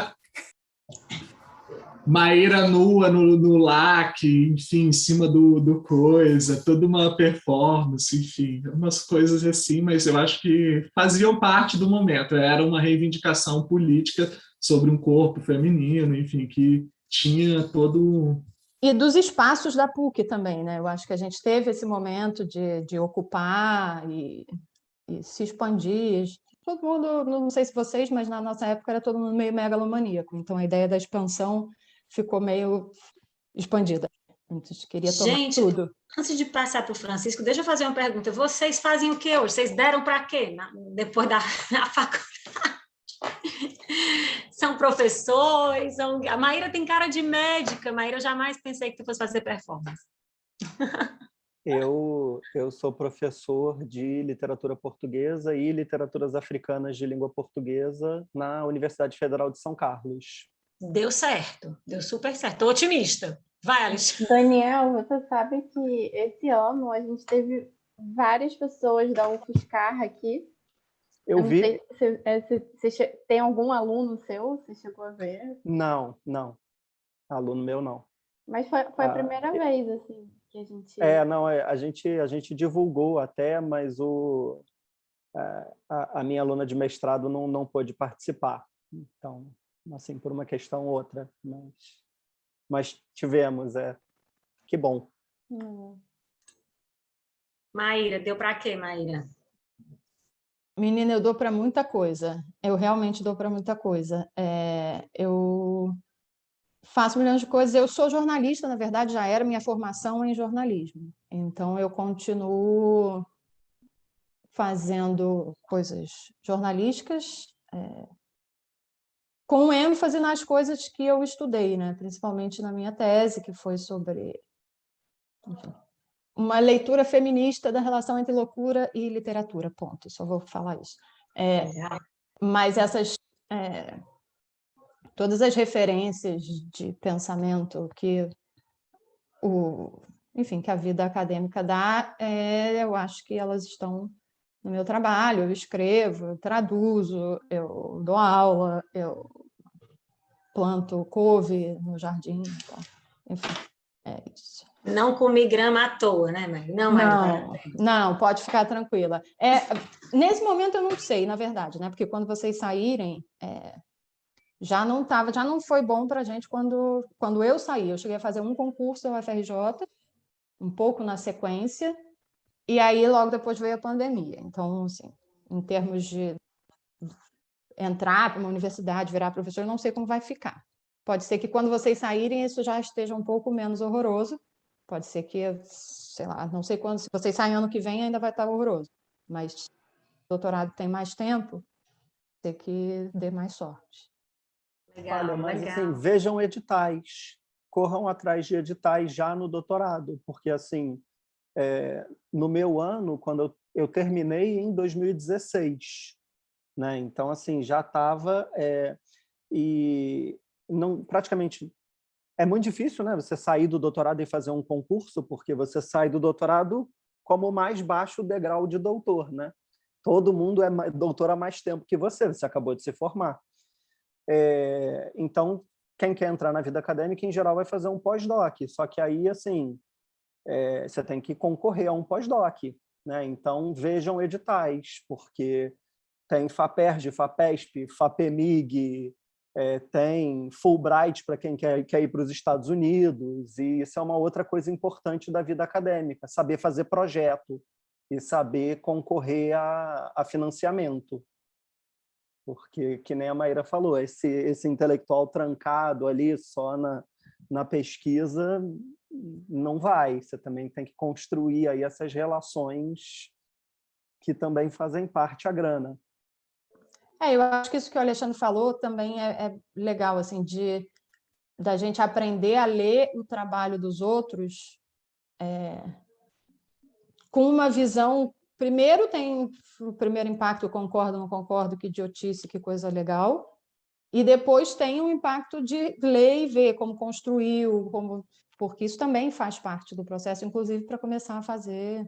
Maíra nua no lac, enfim, em cima do coisa, toda uma performance, enfim, umas coisas assim, mas eu acho que faziam parte do momento, era uma reivindicação política sobre um corpo feminino, enfim, que tinha todo... E dos espaços da PUC também, né? Eu acho que a gente teve esse momento de ocupar e se expandir. Todo mundo, não sei se vocês, mas na nossa época era todo mundo meio megalomaníaco, então a ideia da expansão ficou meio expandida. Antes queria tomar Gente, tudo. antes de passar para o Francisco, deixa eu fazer uma pergunta. Vocês fazem o que hoje? Vocês deram para quê depois da faculdade? São professores? A Maíra tem cara de médica. Maíra, eu jamais pensei que tu fosse fazer performance. Eu sou professor de literatura portuguesa e literaturas africanas de língua portuguesa na Universidade Federal de São Carlos. Deu certo, deu super certo. Estou otimista. Vai, Alice. Daniel, você sabe que esse ano a gente teve várias pessoas da UFSCar aqui. Eu vi. Sei, tem algum aluno seu? Você chegou a ver? Não. Aluno meu, não. Mas foi a primeira vez, assim, que a gente... A gente divulgou até, mas a minha aluna de mestrado não pôde participar. Então, assim, por uma questão ou outra. Mas tivemos, que bom. Maíra, deu para quê, Maíra? Menina, eu dou para muita coisa. Eu realmente dou para muita coisa. Eu faço milhões de coisas. Eu sou jornalista, na verdade, já era minha formação em jornalismo. Então, eu continuo fazendo coisas jornalísticas, com ênfase nas coisas que eu estudei, né? Principalmente na minha tese, que foi sobre, enfim, uma leitura feminista da relação entre loucura e literatura, ponto. Só vou falar isso. Mas todas as referências de pensamento que que a vida acadêmica dá, eu acho que elas estão no meu trabalho. Eu escrevo, eu traduzo, eu dou aula, eu planto couve no jardim, então, enfim, é isso. Não comi grama à toa, né, Maíra? Não, pode ficar tranquila. Nesse momento eu não sei, na verdade, né? Porque quando vocês saírem, já não foi bom para a gente quando eu saí. Eu cheguei a fazer um concurso da UFRJ, um pouco na sequência, e aí logo depois veio a pandemia. Então, assim, em termos de entrar para uma universidade, virar professor, eu não sei como vai ficar. Pode ser que quando vocês saírem isso já esteja um pouco menos horroroso. Pode ser que, sei lá, não sei quando, se vocês saem ano que vem ainda vai estar horroroso. Mas o doutorado tem mais tempo, tem que dê mais sorte. Legal, olha, mas legal. assim, vejam editais, corram atrás de editais já no doutorado, porque assim, no meu ano, quando eu terminei em 2016, né? Então assim, já estava e não praticamente é muito difícil, né? Você sair do doutorado e fazer um concurso, porque você sai do doutorado como o mais baixo degrau de doutor, né? Todo mundo é doutor há mais tempo que você acabou de se formar. Então, quem quer entrar na vida acadêmica, em geral, vai fazer um pós-doc. Só que aí, assim, você tem que concorrer a um pós-doc, né? Então, vejam editais, porque tem FAPERJ, FAPESP, FAPEMIG, tem Fulbright para quem quer ir para os Estados Unidos, e isso é uma outra coisa importante da vida acadêmica, saber fazer projeto e saber concorrer a financiamento. Porque, que nem a Maíra falou, esse intelectual trancado ali só na pesquisa não vai. Você também tem que construir aí essas relações que também fazem parte a grana. Eu acho que isso que o Alexandre falou também é legal, assim, da gente aprender a ler o trabalho dos outros com uma visão. Primeiro tem o primeiro impacto, eu concordo, não concordo, que idiotice, que coisa legal. E depois tem o impacto de ler e ver como construiu, porque isso também faz parte do processo, inclusive para começar a fazer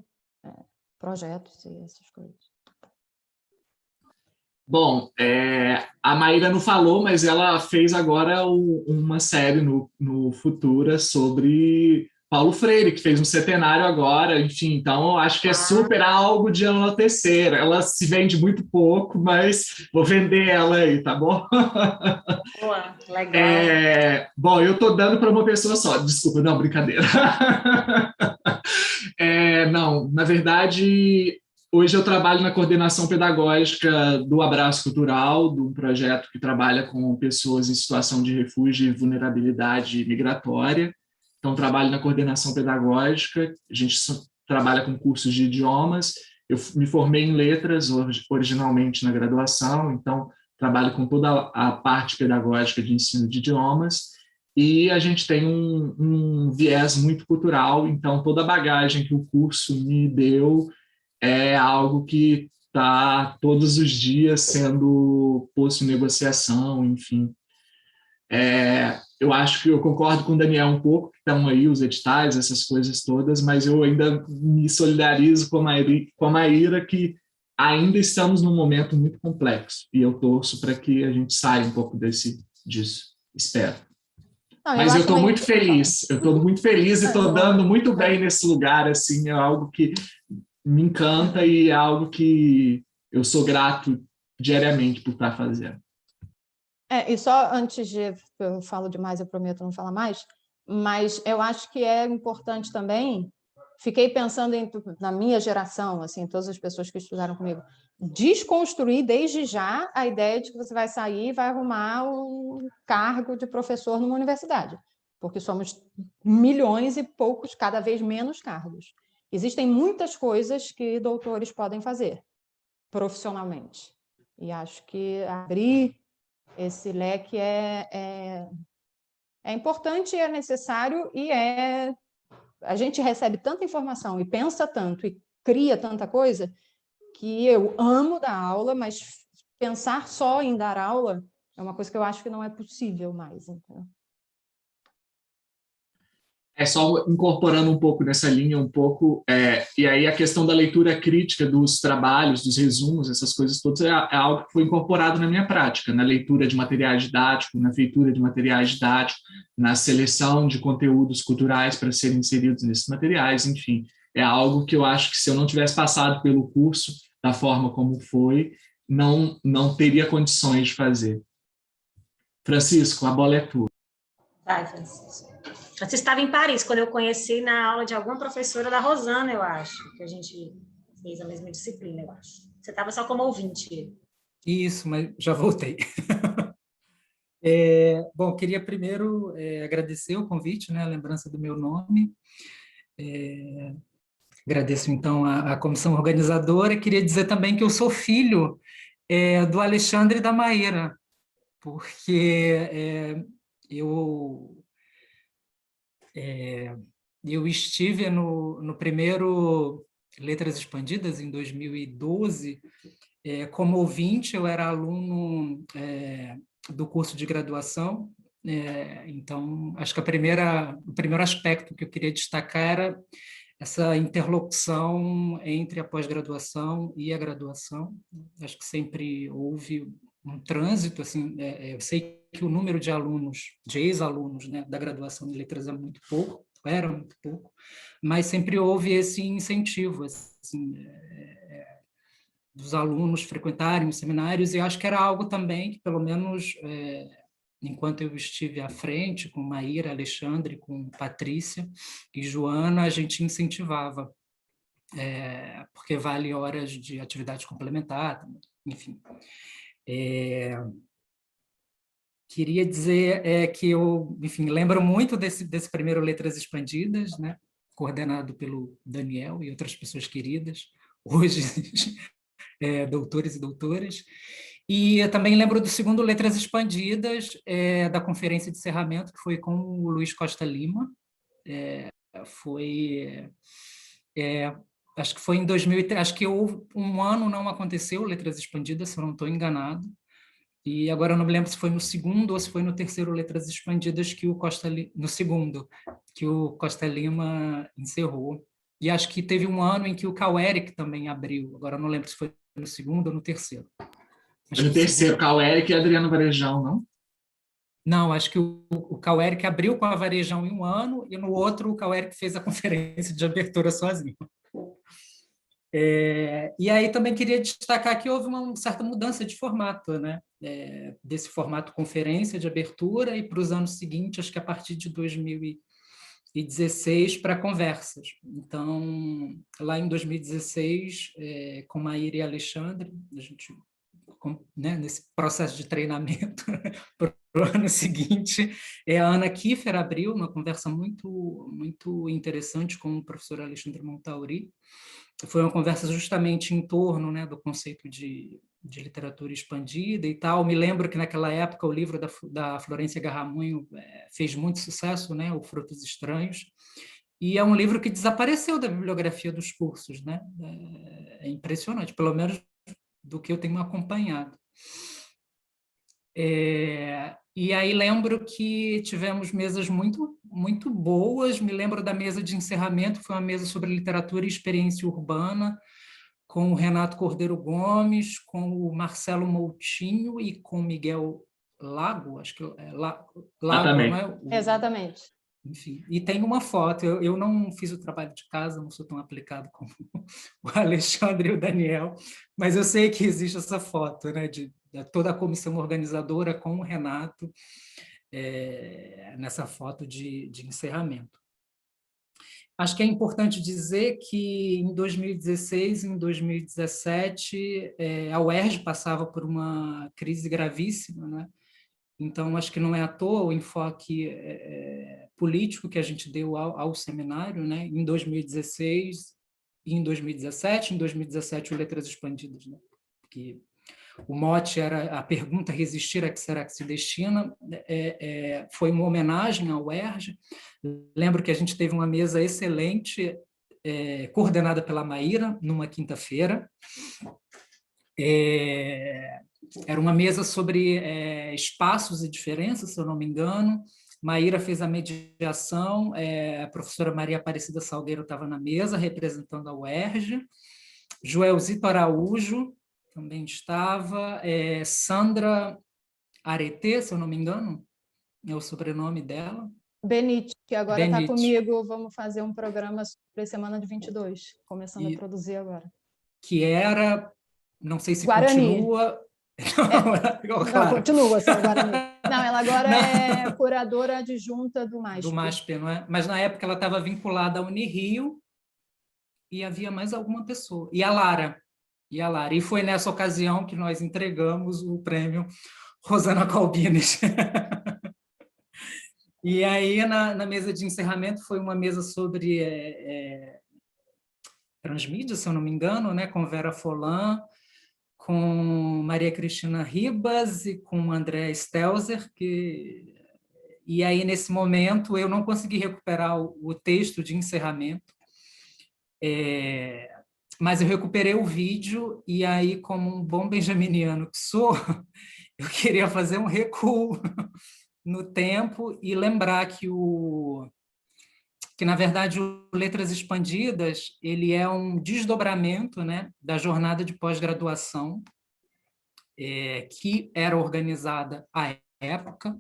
projetos e essas coisas. Bom, a Maíra não falou, mas ela fez agora uma série no Futura sobre Paulo Freire, que fez um centenário agora, enfim, então acho que é super algo de enaltecer. Ela se vende muito pouco, mas vou vender ela aí, tá bom? Boa, legal. Bom, eu estou dando para uma pessoa só, desculpa, não, brincadeira. Não, na verdade, hoje eu trabalho na coordenação pedagógica do Abraço Cultural, de um projeto que trabalha com pessoas em situação de refúgio e vulnerabilidade migratória. então trabalho na coordenação pedagógica, a gente trabalha com cursos de idiomas, eu me formei em letras originalmente na graduação, então trabalho com toda a parte pedagógica de ensino de idiomas, e a gente tem um viés muito cultural, então toda a bagagem que o curso me deu é algo que está todos os dias sendo posto em negociação, enfim. Eu acho que eu concordo com o Daniel um pouco, que estão aí os editais, essas coisas todas, mas eu ainda me solidarizo com a Maíra, que ainda estamos num momento muito complexo, e eu torço para que a gente saia um pouco disso, espero. Não, mas eu estou muito feliz, e estou dando muito bem nesse lugar, assim, é algo que me encanta e é algo que eu sou grato diariamente por estar fazendo. E só antes de... Eu falo demais, eu prometo não falar mais, mas eu acho que é importante também... Fiquei pensando na minha geração, assim, todas as pessoas que estudaram comigo, desconstruir desde já a ideia de que você vai sair e vai arrumar um cargo de professor numa universidade, porque somos milhões e poucos, cada vez menos cargos. Existem muitas coisas que doutores podem fazer profissionalmente, e acho que abrir esse leque é importante, é necessário e a gente recebe tanta informação e pensa tanto e cria tanta coisa que eu amo dar aula, mas pensar só em dar aula é uma coisa que eu acho que não é possível mais. Então. Só incorporando um pouco nessa linha, e aí a questão da leitura crítica dos trabalhos, dos resumos, essas coisas todas, é algo que foi incorporado na minha prática, na leitura de materiais didáticos, na feitura de materiais didáticos, na seleção de conteúdos culturais para serem inseridos nesses materiais, enfim, é algo que eu acho que se eu não tivesse passado pelo curso da forma como foi, não teria condições de fazer. Francisco, a bola é tua. Vai, Francisco. Você estava em Paris, quando eu conheci na aula de alguma professora da Rosana, eu acho, que a gente fez a mesma disciplina, eu acho. Você estava só como ouvinte. Isso, mas já voltei. Bom, queria primeiro agradecer o convite, né, a lembrança do meu nome. Agradeço, então, a comissão organizadora. Queria dizer também que eu sou filho do Alexandre e da Maíra, porque eu estive no primeiro Letras Expandidas, em 2012, como ouvinte. Eu era aluno do curso de graduação, então, acho que o primeiro aspecto que eu queria destacar era essa interlocução entre a pós-graduação e a graduação. Acho que sempre houve um trânsito, assim, eu sei que o número de alunos, de ex-alunos, né, da graduação em letras é muito pouco, era muito pouco, mas sempre houve esse incentivo, assim, dos alunos frequentarem os seminários, e acho que era algo também que, pelo menos, enquanto eu estive à frente, com Maíra, Alexandre, com Patrícia e Joana, a gente incentivava, porque vale horas de atividade complementar, enfim. Queria dizer que eu, enfim, lembro muito desse primeiro Letras Expandidas, né, coordenado pelo Daniel e outras pessoas queridas, hoje doutores e doutoras. E eu também lembro do segundo Letras Expandidas, da conferência de encerramento, que foi com o Luiz Costa Lima. Acho que foi em 2003, acho que houve um ano não aconteceu Letras Expandidas, se eu não estou enganado. E agora eu não me lembro se foi no segundo ou se foi no terceiro Letras Expandidas no segundo, que o Costa Lima encerrou. E acho que teve um ano em que o Caueric também abriu. Agora eu não lembro se foi no segundo ou no terceiro. Foi no terceiro, Caueric e Adriano Varejão, não? Não, acho que o Caueric abriu com a Varejão em um ano, e no outro o Caueric fez a conferência de abertura sozinho. E aí também queria destacar que houve uma certa mudança de formato, né? Desse formato conferência de abertura, e para os anos seguintes, acho que a partir de 2016, para conversas. Então, lá em 2016, com Maíra e Alexandre, a gente, né, nesse processo de treinamento ano seguinte, a Ana Kiefer abriu uma conversa muito interessante com o professor Alexandre Montauri. Foi uma conversa justamente em torno, né, do conceito de literatura expandida e tal. Me lembro que, naquela época, o livro da Florência Garramunho fez muito sucesso, né, o Frutos Estranhos, e é um livro que desapareceu da bibliografia dos cursos, né? É impressionante, pelo menos do que eu tenho acompanhado. E aí lembro que tivemos mesas muito boas. Me lembro da mesa de encerramento, foi uma mesa sobre literatura e experiência urbana, com o Renato Cordeiro Gomes, com o Marcelo Moutinho e com o Miguel Lago, acho que é Lago, não é? Exatamente. Enfim, e tem uma foto. Eu não fiz o trabalho de casa, não sou tão aplicado como o Alexandre e o Daniel, mas eu sei que existe essa foto, né, de toda a comissão organizadora com o Renato, nessa foto de encerramento. Acho que é importante dizer que em 2016 e em 2017 a UERJ passava por uma crise gravíssima, né? Então, acho que não é à toa o enfoque político que a gente deu ao seminário, né? Em 2016 e em 2017. Em 2017, o Letras Expandidas, né? Que o mote era a pergunta resistir a que será que se destina. Foi uma homenagem ao UERJ. Lembro que a gente teve uma mesa excelente, coordenada pela Maíra, numa quinta-feira. Era uma mesa sobre espaços e diferenças, se eu não me engano. Maíra fez a mediação, a professora Maria Aparecida Salgueiro estava na mesa, representando a UERJ. Joelzito Araújo também estava. Sandra Aretê, se eu não me engano, é o sobrenome dela. Benite, que agora está comigo. Vamos fazer um programa sobre a Semana de 22, começando a produzir agora. Que era, não sei se Guarani. Continua... Não, continua sendo Guarani. Não, ela agora é curadora adjunta do MASP. Do MASP, não é? Mas na época ela estava vinculada à Unirio e havia mais alguma pessoa. E a Lara. E foi nessa ocasião que nós entregamos o prêmio Rosana Colbines. E aí, na mesa de encerramento, foi uma mesa sobre transmídia, se eu não me engano, né? Com Vera Folan, com Maria Cristina Ribas e com André Stelzer, e aí, nesse momento, eu não consegui recuperar o texto de encerramento, mas eu recuperei o vídeo, e aí, como um bom benjaminiano que sou, eu queria fazer um recuo no tempo e lembrar que na verdade, o Letras Expandidas ele é um desdobramento, né, da jornada de pós-graduação que era organizada à época,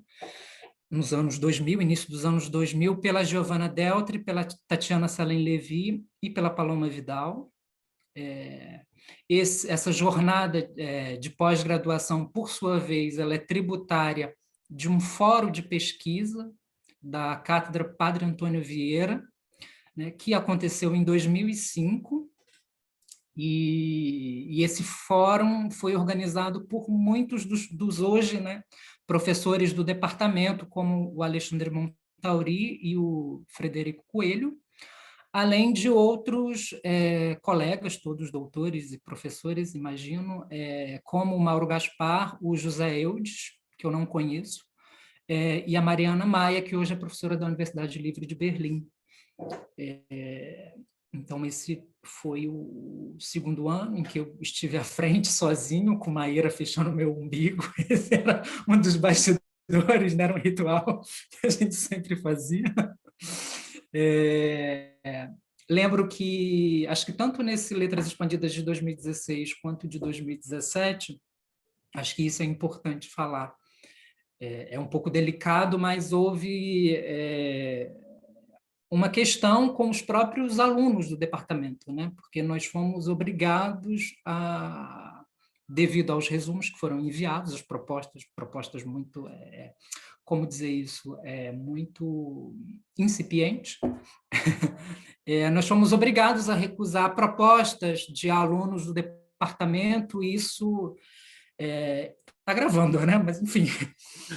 nos anos 2000, início dos anos 2000, pela Giovanna Deltri, pela Tatiana Salem Levi e pela Paloma Vidal. Essa jornada de pós-graduação, por sua vez, ela é tributária de um fórum de pesquisa da Cátedra Padre Antônio Vieira, né, que aconteceu em 2005, e esse fórum foi organizado por muitos dos hoje, né, professores do departamento, como o Alexandre Montauri e o Frederico Coelho, além de outros colegas, todos doutores e professores, imagino, como o Mauro Gaspar, o José Eudes, que eu não conheço, e a Mariana Maia, que hoje é professora da Universidade Livre de Berlim. Então, esse foi o segundo ano em que eu estive à frente, sozinho, com Maíra fechando meu umbigo. Esse era um dos bastidores, né? Era um ritual que a gente sempre fazia. Lembro que, acho que tanto nesse Letras Expandidas de 2016 quanto de 2017, acho que isso é importante falar. É um pouco delicado, mas houve uma questão com os próprios alunos do departamento, né? Porque nós fomos obrigados devido aos resumos que foram enviados, as propostas muito, como dizer isso, muito incipientes, nós fomos obrigados a recusar propostas de alunos do departamento, e isso está Está gravando, né? Mas, enfim.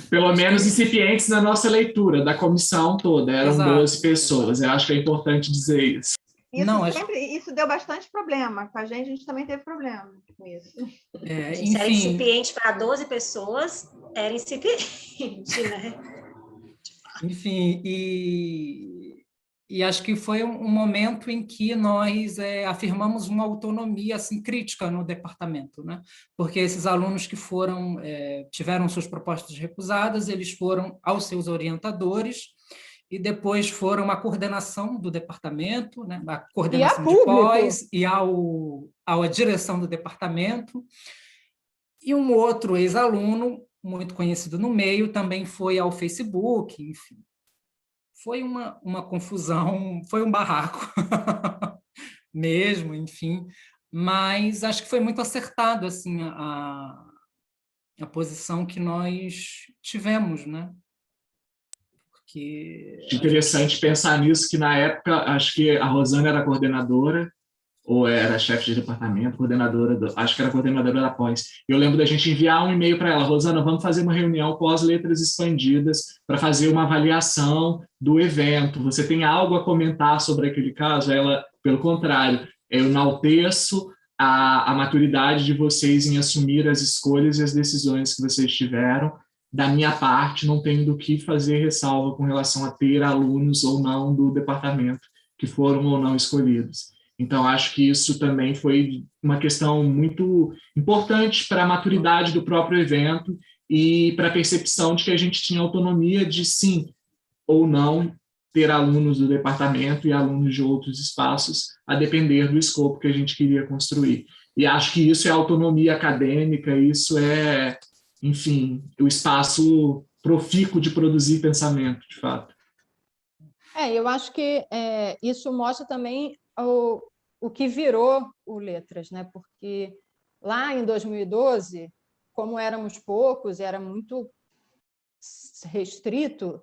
Pelo menos incipientes na nossa leitura, da comissão toda, eram Exato, 12 pessoas. Eu acho que é importante dizer isso. Isso deu bastante problema. Com a gente também teve problema com isso. Se era incipiente para 12 pessoas, era incipiente, né? Enfim, e acho que foi um momento em que nós afirmamos uma autonomia assim, crítica no departamento, né? Porque esses alunos que tiveram suas propostas recusadas, eles foram aos seus orientadores e depois foram à coordenação do departamento, né? A coordenação de pós e à direção do departamento. E um outro ex-aluno, muito conhecido no meio, também foi ao Facebook, enfim. Foi uma confusão, foi um barraco mesmo, enfim, mas acho que foi muito acertado assim, a posição que nós tivemos, né? Porque... Interessante pensar nisso, que na época, acho que a Rosana era coordenadora, ou era chefe de departamento, acho que era coordenadora da pós. Eu lembro da gente enviar um e-mail para ela: Rosana, vamos fazer uma reunião pós-letras expandidas para fazer uma avaliação do evento. Você tem algo a comentar sobre aquele caso? Ela, pelo contrário, eu enalteço a maturidade de vocês em assumir as escolhas e as decisões que vocês tiveram. Da minha parte, não tenho do que fazer ressalva com relação a ter alunos ou não do departamento que foram ou não escolhidos. Então, acho que isso também foi uma questão muito importante para a maturidade do próprio evento e para a percepção de que a gente tinha autonomia de, sim ou não, ter alunos do departamento e alunos de outros espaços, a depender do escopo que a gente queria construir. E acho que isso é autonomia acadêmica, isso é, enfim, o espaço profícuo de produzir pensamento, de fato. Eu acho que isso mostra também o que virou o Letras, né? Porque lá em 2012, como éramos poucos, era muito restrito,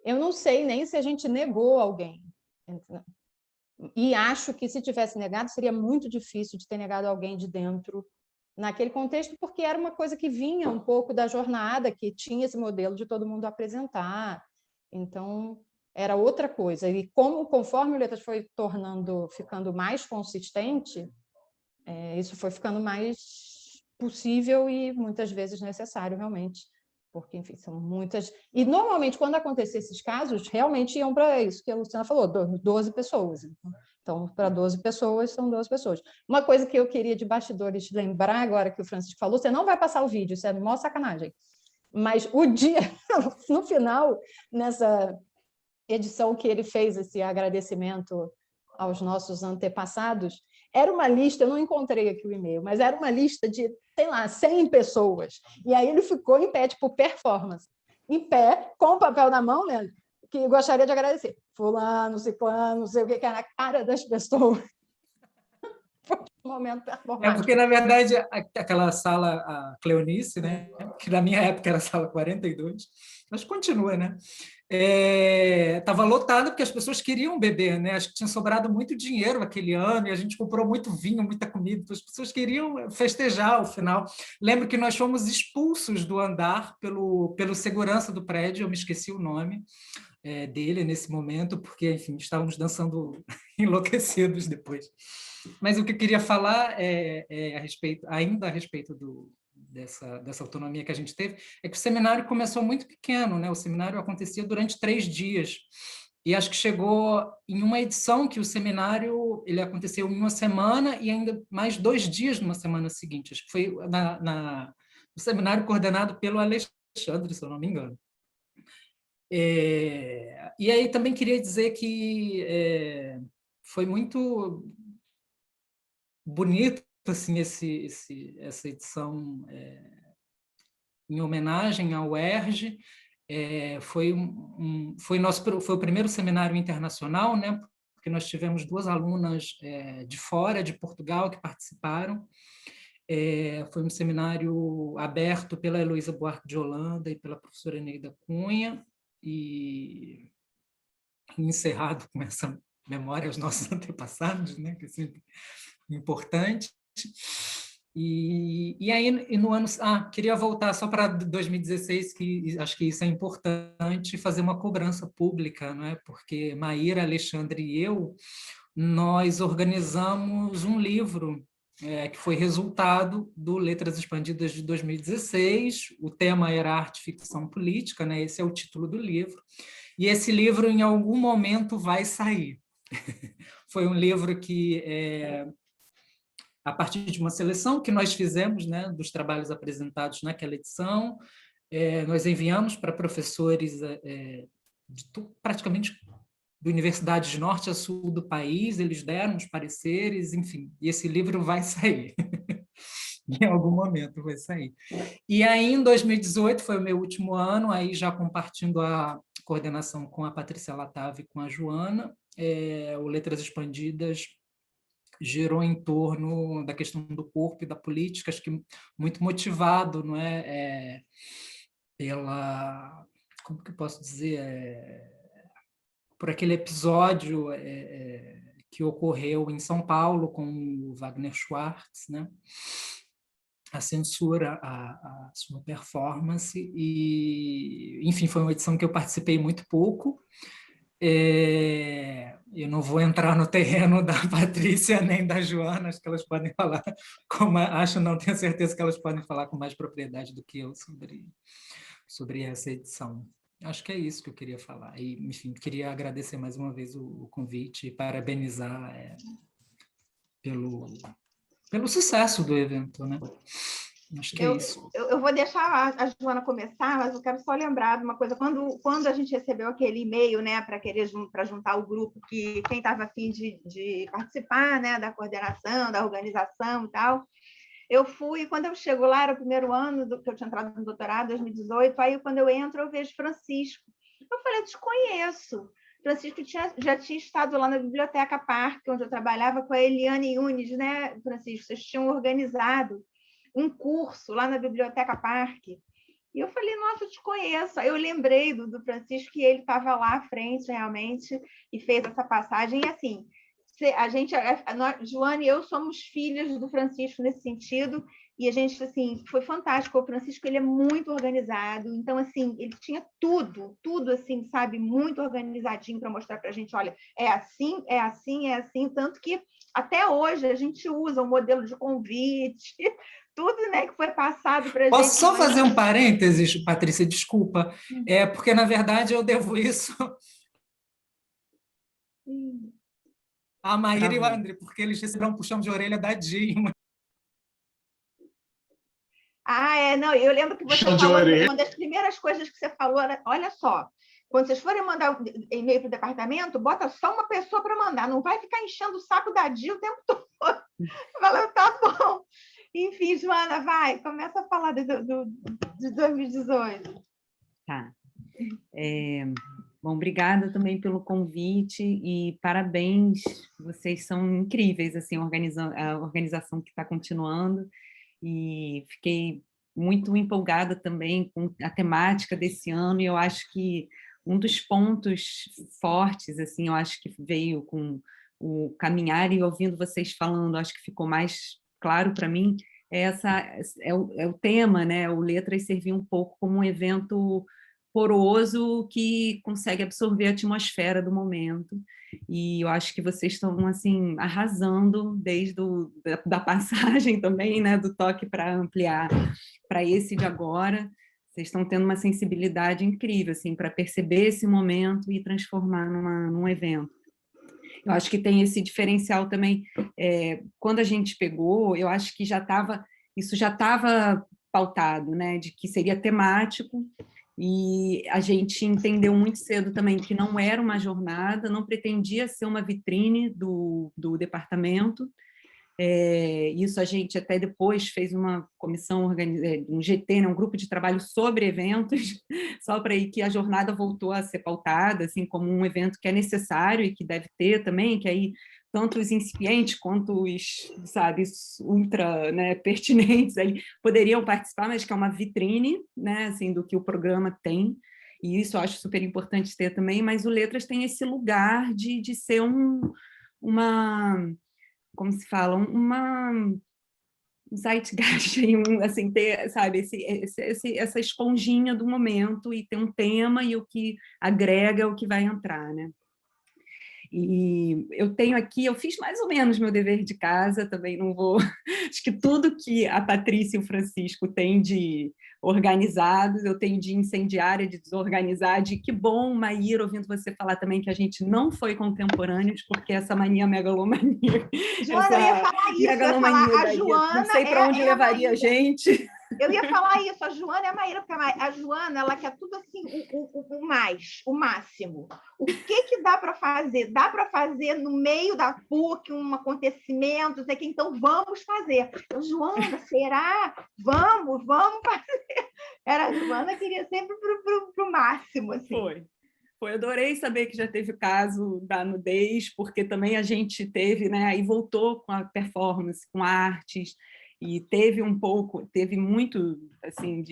eu não sei nem se a gente negou alguém. E acho que, se tivesse negado, seria muito difícil de ter negado alguém de dentro naquele contexto, porque era uma coisa que vinha um pouco da jornada, que tinha esse modelo de todo mundo apresentar. Então, era outra coisa. E conforme o Letras foi ficando mais consistente, isso foi ficando mais possível e muitas vezes necessário, realmente. Porque, enfim, são muitas... E, normalmente, quando aconteciam esses casos, realmente iam para isso que a Luciana falou, 12 pessoas. Então, para 12 pessoas, são 12 pessoas. Uma coisa que eu queria de bastidores lembrar agora que o Francisco falou, você não vai passar o vídeo, isso é maior sacanagem. Mas o dia, no final, nessa edição que ele fez, esse agradecimento aos nossos antepassados, era uma lista, eu não encontrei aqui o e-mail, mas era uma lista de, sei lá, 100 pessoas. E aí ele ficou em pé, tipo, performance. Em pé, com o papel na mão, né? Que gostaria de agradecer. Fulano, ciclano, não sei o que era na cara das pessoas. Foi um momento performático. Porque, na verdade, aquela sala, a Cleonice, né? Que na minha época era a sala 42, mas continua, né? Estava lotada porque as pessoas queriam beber, né? Acho que tinha sobrado muito dinheiro aquele ano e a gente comprou muito vinho, muita comida, então as pessoas queriam festejar o final. Lembro que nós fomos expulsos do andar pelo segurança do prédio, eu me esqueci o nome dele nesse momento, porque, enfim, estávamos dançando enlouquecidos depois. Mas o que eu queria falar ainda a respeito dessa autonomia que a gente teve, é que o seminário começou muito pequeno, né? O seminário acontecia durante 3 dias, e acho que chegou em uma edição que o seminário ele aconteceu em uma semana e ainda mais 2 dias numa semana seguinte. Acho que foi o seminário coordenado pelo Alexandre, se eu não me engano. E aí também queria dizer que foi muito bonito assim, essa edição em homenagem ao UERJ. Foi o primeiro seminário internacional, né? Porque nós tivemos 2 alunas de fora, de Portugal, que participaram. Foi um seminário aberto pela Heloísa Buarque de Holanda e pela professora Eneida Cunha, e encerrado com essa memória aos nossos antepassados, né? Que é sempre importante. E aí, no ano... queria voltar só para 2016, que acho que isso é importante, fazer uma cobrança pública, não é? Porque Maíra, Alexandre e eu, nós organizamos um livro que foi resultado do Letras Expandidas de 2016. O tema era Arte, Ficção, Política, né? Esse é o título do livro. E esse livro, em algum momento, vai sair. Foi um livro que... a partir de uma seleção que nós fizemos, né, dos trabalhos apresentados naquela edição, nós enviamos para professores praticamente de universidades de norte a sul do país, eles deram os pareceres, enfim, e esse livro vai sair. Em algum momento vai sair. E aí, em 2018, foi o meu último ano, aí já compartilhando a coordenação com a Patrícia Latave e com a Joana, o Letras Expandidas girou em torno da questão do corpo e da política, acho que muito motivado, não é, pela, como que eu posso dizer, por aquele episódio que ocorreu em São Paulo com o Wagner Schwartz, né? A censura a sua performance, e, enfim, foi uma edição que eu participei muito pouco. Eu não vou entrar no terreno da Patrícia nem da Joana, acho que elas podem falar, não tenho certeza que elas podem falar com mais propriedade do que eu sobre essa edição. Acho que é isso que eu queria falar. E, enfim, queria agradecer mais uma vez o convite e parabenizar pelo sucesso do evento, né? Acho que é isso. Eu vou deixar a Joana começar, mas eu quero só lembrar de uma coisa. Quando a gente recebeu aquele e-mail, né, para juntar o grupo, que quem estava a fim de participar, né, da coordenação, da organização e tal, eu fui, quando eu chego lá, era o primeiro ano que eu tinha entrado no doutorado, 2018, aí quando eu entro, eu vejo Francisco. Eu falei, eu desconheço. Francisco já tinha estado lá na Biblioteca Parque, onde eu trabalhava com a Eliane Yunes, né, Francisco? Vocês tinham organizado um curso lá na Biblioteca Parque. E eu falei, nossa, eu te conheço. Aí eu lembrei do Francisco, que ele estava lá à frente, realmente, e fez essa passagem. E, assim, Joana e eu somos filhas do Francisco nesse sentido, e a gente, assim, foi fantástico. O Francisco, ele é muito organizado, então, assim, ele tinha tudo, assim, sabe, muito organizadinho para mostrar para a gente, olha, é assim, é assim, é assim, tanto que até hoje a gente usa o modelo de convite, tudo, né, que foi passado para a gente. Posso só fazer um parênteses, Patrícia, desculpa, porque, na verdade, eu devo isso a Maíra e o André, porque eles receberam um puxão de orelha da Dilma. Não, eu lembro que você falou, uma das primeiras coisas que você falou era, olha só, quando vocês forem mandar e-mail para o departamento, bota só uma pessoa para mandar, não vai ficar enchendo o saco da Dil o tempo todo. Falando, tá bom. Enfim, Joana, vai, começa a falar de 2018. Tá. Bom, obrigada também pelo convite e parabéns, vocês são incríveis, assim, a organização que está continuando, e fiquei muito empolgada também com a temática desse ano, e eu acho que um dos pontos fortes, assim, eu acho que veio com o caminhar e ouvindo vocês falando, acho que ficou mais claro para mim, é o tema, né? O Letras servir um pouco como um evento poroso que consegue absorver a atmosfera do momento, e eu acho que vocês estão, assim, arrasando desde da passagem também, né, do toque para ampliar para esse de agora. Vocês estão tendo uma sensibilidade incrível, assim, para perceber esse momento e transformar num evento. Eu acho que tem esse diferencial também. Quando a gente pegou, eu acho que isso já estava pautado, né, de que seria temático, e a gente entendeu muito cedo também que não era uma jornada, não pretendia ser uma vitrine do departamento. Isso a gente até depois fez uma comissão, um GT, né, um grupo de trabalho sobre eventos, só para que a jornada voltou a ser pautada, assim, como um evento que é necessário e que deve ter também, que aí tanto os incipientes quanto os, sabe, ultra, né, pertinentes aí poderiam participar, mas que é uma vitrine, né, assim, do que o programa tem, e isso eu acho super importante ter também, mas o Letras tem esse lugar de ser como se fala, zeitgeist, assim, ter, sabe, essa esponjinha do momento e ter um tema e o que agrega é o que vai entrar, né? E eu tenho aqui, eu fiz mais ou menos meu dever de casa, também não vou... Acho que tudo que a Patrícia e o Francisco têm de organizados, eu tenho de incendiária, de desorganizar, de que bom, Maíra, ouvindo você falar também que a gente não foi contemporâneos, porque essa mania megalomania... Joana, eu ia falar isso, a Joana... Não sei para onde levaria a gente... Eu ia falar isso, a Joana é a Maíra, porque a Joana, ela quer tudo assim, o máximo. O que dá para fazer? Dá para fazer no meio da PUC um acontecimento, não sei que, então vamos fazer. Eu, Joana, será? Vamos fazer. A Joana queria sempre para o máximo. Assim. Foi, adorei saber que já teve o caso da nudez, porque também a gente teve, né, aí voltou com a performance, com artes, e teve muito, assim,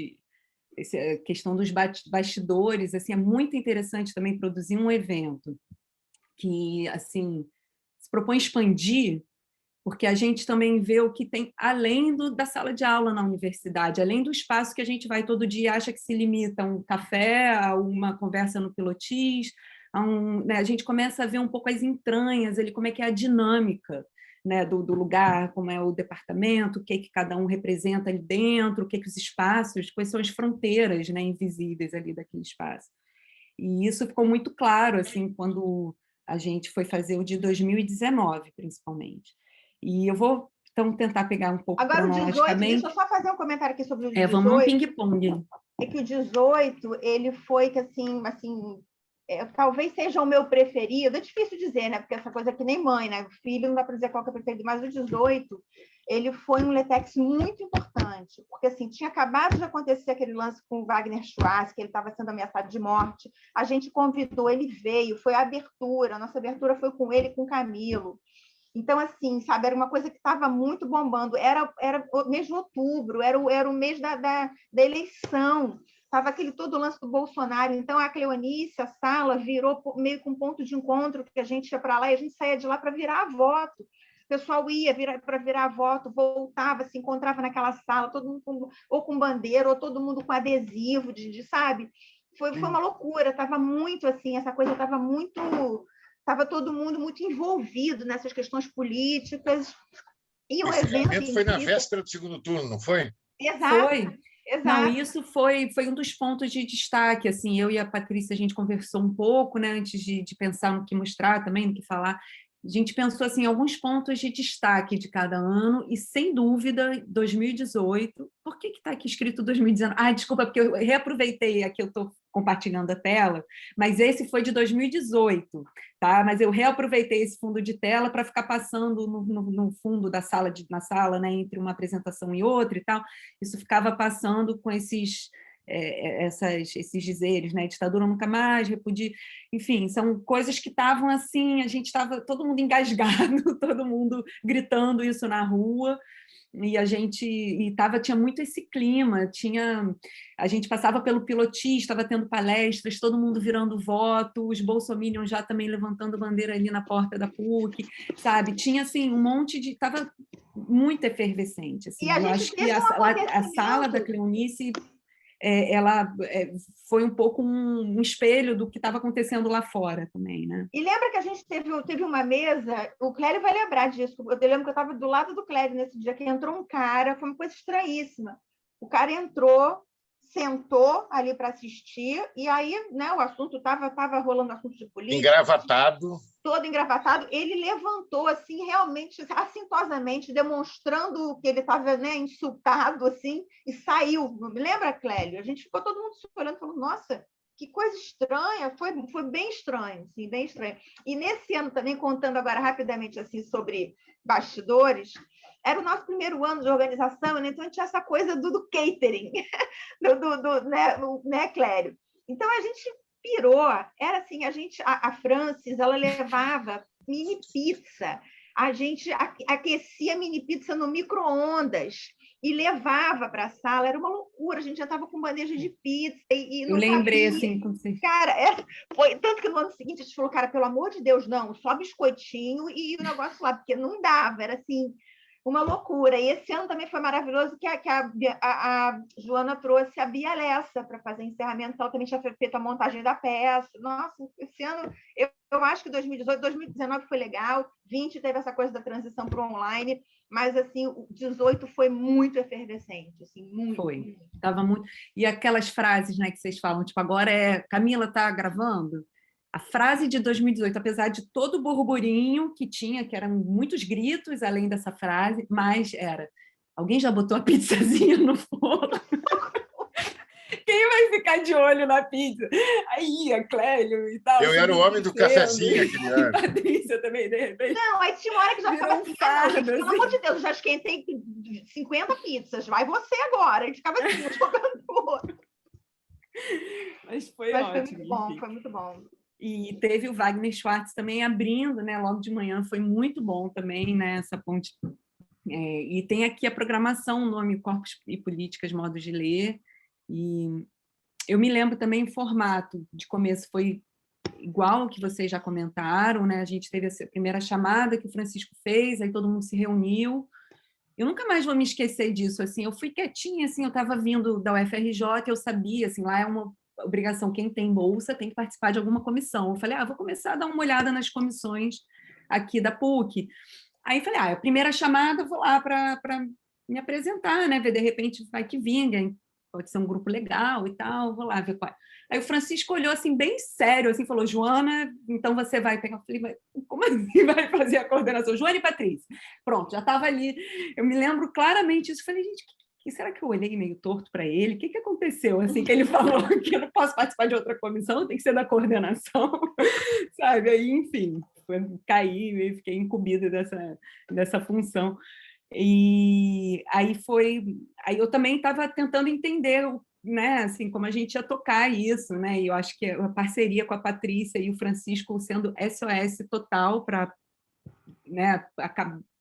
essa questão dos bastidores, assim, é muito interessante também produzir um evento que, assim, se propõe expandir, porque a gente também vê o que tem além da sala de aula na universidade, além do espaço que a gente vai todo dia e acha que se limita a um café, a uma conversa no pilotis, né, a gente começa a ver um pouco as entranhas, como é que é a dinâmica, né, do lugar, como é o departamento, o que cada um representa ali dentro, o que os espaços, quais são as fronteiras, né, invisíveis ali daquele espaço. E isso ficou muito claro assim, quando a gente foi fazer o de 2019, principalmente. E eu vou, então, tentar pegar um pouco agora, cronologicamente. O 18, deixa eu só fazer um comentário aqui sobre o 18. Vamos um ping-pong. É que o 18, ele foi que, assim talvez seja o meu preferido, é difícil dizer, né? Porque essa coisa é que nem mãe, né? O filho não dá para dizer qual que é o preferido, mas o 18, ele foi um LETEX muito importante, porque assim, tinha acabado de acontecer aquele lance com o Wagner Schwartz, que ele estava sendo ameaçado de morte, a gente convidou, ele veio, foi a abertura, a nossa abertura foi com ele e com o Camilo. Então, assim, sabe, era uma coisa que estava muito bombando, era o mês de outubro, era o mês da eleição, estava aquele todo o lance do Bolsonaro, então a Cleonice, a sala, virou meio com um ponto de encontro, que a gente ia para lá e a gente saía de lá para virar voto. O pessoal ia para virar voto, voltava, se encontrava naquela sala, todo mundo ou com bandeira, ou todo mundo com adesivo, sabe? Foi uma loucura, estava muito assim, essa coisa estava muito... Estava todo mundo muito envolvido nessas questões políticas. E o evento foi na véspera do segundo turno, não foi? Exato. Foi. Exato. Não, isso foi um dos pontos de destaque. Assim, eu e a Patrícia, a gente conversou um pouco, né, antes de pensar no que mostrar também, no que falar. A gente pensou assim, alguns pontos de destaque de cada ano, e sem dúvida, 2018. Por que está aqui escrito 2019? Ah, desculpa, porque eu reaproveitei, aqui eu estou compartilhando a tela, mas esse foi de 2018, tá? Mas eu reaproveitei esse fundo de tela para ficar passando no fundo da sala, na sala, né, entre uma apresentação e outra e tal. Isso ficava passando com esses dizeres, né? Ditadura nunca mais, repudia, enfim, são coisas que estavam assim, a gente estava todo mundo engasgado, todo mundo gritando isso na rua, e a gente tinha muito esse clima, a gente passava pelo pilotis, estava tendo palestras, todo mundo virando voto, os bolsominions já também levantando bandeira ali na porta da PUC, sabe? Tinha assim um monte de... Estava muito efervescente. Assim. Eu acho que a sala da Cleonice ela foi um pouco um espelho do que estava acontecendo lá fora também, né? E lembra que a gente teve uma mesa, o Clério vai lembrar disso, eu lembro que eu estava do lado do Clério nesse dia, que entrou um cara, foi uma coisa estranhíssima. O cara entrou, sentou ali para assistir, e aí, né, o assunto estava rolando assunto de política. Engravatado. Todo engravatado, ele levantou assim, realmente, assintosamente, demonstrando que ele estava, né, insultado, assim, e saiu. Lembra, Clélio? A gente ficou todo mundo se olhando e falou, nossa, que coisa estranha, foi bem estranho, assim, bem estranho. E nesse ano também, contando agora rapidamente assim, sobre bastidores, era o nosso primeiro ano de organização, né? Então a gente tinha essa coisa do catering, né, Clério? Então a gente pirou, era assim, a Francis, ela levava mini pizza, a gente aquecia mini pizza no micro-ondas e levava para a sala, era uma loucura, a gente já estava com bandeja de pizza e não eu lembrei, sabia. assim, como você... Cara, foi tanto que no ano seguinte a gente falou, cara, pelo amor de Deus, não, só biscoitinho e o negócio lá, porque não dava, era assim, uma loucura. E esse ano também foi maravilhoso que a Joana trouxe a Bia Lessa para fazer encerramento, que ela também tinha feito a montagem da peça. Nossa, esse ano, eu acho que 2018, 2019 foi legal, 20 teve essa coisa da transição para o online, mas assim, o 18 foi muito efervescente, assim, muito. Foi, estava muito. E aquelas frases, né, que vocês falam, tipo, agora Camila está gravando? A frase de 2018, apesar de todo o burburinho que tinha, que eram muitos gritos além dessa frase, mas era: alguém já botou a pizzazinha no forno? Quem vai ficar de olho na pizza? Aí, a Clélio e tal. Eu era o homem do cafezinho aquele ano. Patrícia também, de repente. Não, aí tinha uma hora que já ficava assim, fardo, pelo amor de Deus, já esquentei 50 pizzas, vai você agora. E ficava assim, jogando o outro. Mas foi Foi ótimo. muito bom, foi muito bom. E teve o Wagner Schwartz também abrindo, né, logo de manhã, foi muito bom também, né, essa ponte. E tem aqui a programação, o nome Corpos e Políticas, Modos de Ler, e eu me lembro também o formato de começo foi igual ao que vocês já comentaram, né, a gente teve a primeira chamada que o Francisco fez, aí todo mundo se reuniu. Eu nunca mais vou me esquecer disso, assim, eu fui quietinha, assim, eu estava vindo da UFRJ, eu sabia, assim, lá é uma obrigação, quem tem bolsa tem que participar de alguma comissão. Eu falei, vou começar a dar uma olhada nas comissões aqui da PUC. Aí falei, a primeira chamada, vou lá para me apresentar, né, ver, de repente, vai que vinga, pode ser um grupo legal e tal, vou lá ver qual é. Aí o Francisco olhou assim, bem sério, assim, falou, Joana, então você vai pegar. Eu falei, mas como assim vai fazer a coordenação? Joana e Patrícia. Pronto, já estava ali. Eu me lembro claramente isso. Falei, gente, será que eu olhei meio torto para ele? O que aconteceu? Assim, que ele falou que eu não posso participar de outra comissão, tem que ser da coordenação, sabe? Aí, enfim, caí e fiquei incumbida dessa função. E aí eu também estava tentando entender, né, assim, como a gente ia tocar isso, né? E eu acho que a parceria com a Patrícia e o Francisco sendo SOS total para, né,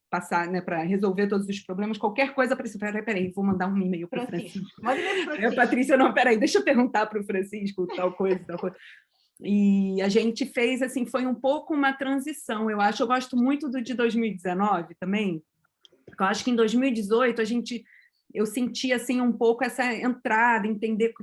passar, né, para resolver todos os problemas, qualquer coisa para isso. Peraí, vou mandar um e-mail para o Francisco. A Patrícia, não, peraí, deixa eu perguntar para o Francisco tal coisa. E a gente fez, assim, foi um pouco uma transição, eu acho. Eu gosto muito do de 2019 também, porque eu acho que em 2018 eu senti assim um pouco essa entrada, entender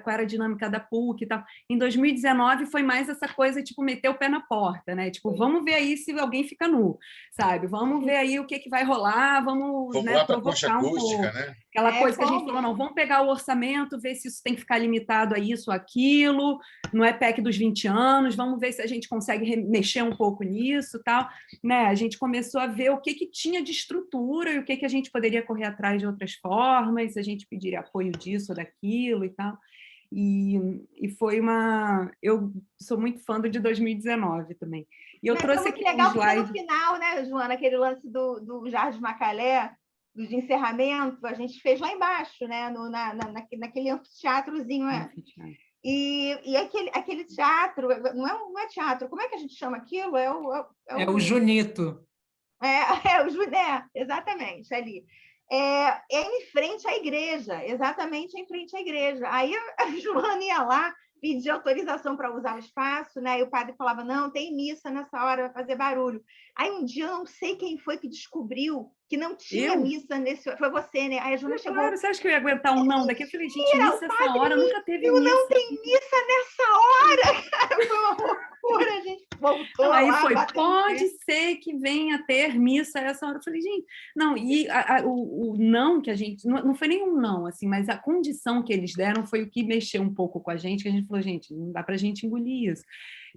qual era a dinâmica da PUC e tal. Em 2019 foi mais essa coisa, tipo, meter o pé na porta, né? Tipo, vamos ver aí se alguém fica nu, sabe? Vamos ver aí o que vai rolar, vamos, né, provocar um pouco. Né? Aquela coisa que a gente falou, não, vamos pegar o orçamento, ver se isso tem que ficar limitado a isso ou aquilo, não é PEC dos 20 anos, vamos ver se a gente consegue mexer um pouco nisso, tal, né? A gente começou a ver o que tinha de estrutura e o que a gente poderia correr atrás de outras formas, se a gente pediria apoio disso ou daquilo e tal. E foi uma... Eu sou muito fã do de 2019 também. E eu trouxe aqui legal, porque no final, né, Joana, aquele lance do Jardim Macalé, do encerramento, a gente fez lá embaixo, né, naquele anfiteatrozinho. E aquele teatro, não é teatro, como é que a gente chama aquilo? É o Junito. O Juné, exatamente, ali. É em frente à igreja, exatamente em frente à igreja. Aí a Joana ia lá, pedir autorização para usar o espaço, né? E o padre falava, não, tem missa nessa hora, vai fazer barulho. Aí um dia, eu não sei quem foi que descobriu que não tinha missa nesse... Foi você, né? Aí a Joana chegou... Claro, você acha que eu ia aguentar um não daqui? Eu falei, gente, missa essa hora, nunca teve missa. Não tem missa nessa hora! Cara, foi uma loucura, a gente voltou aí lá. Foi, pode ser que venha ter missa essa hora. Eu falei, gente, não, e o não que a gente... Não foi nenhum não, assim, mas a condição que eles deram foi o que mexeu um pouco com a gente, que a gente falou, gente, não dá para a gente engolir isso.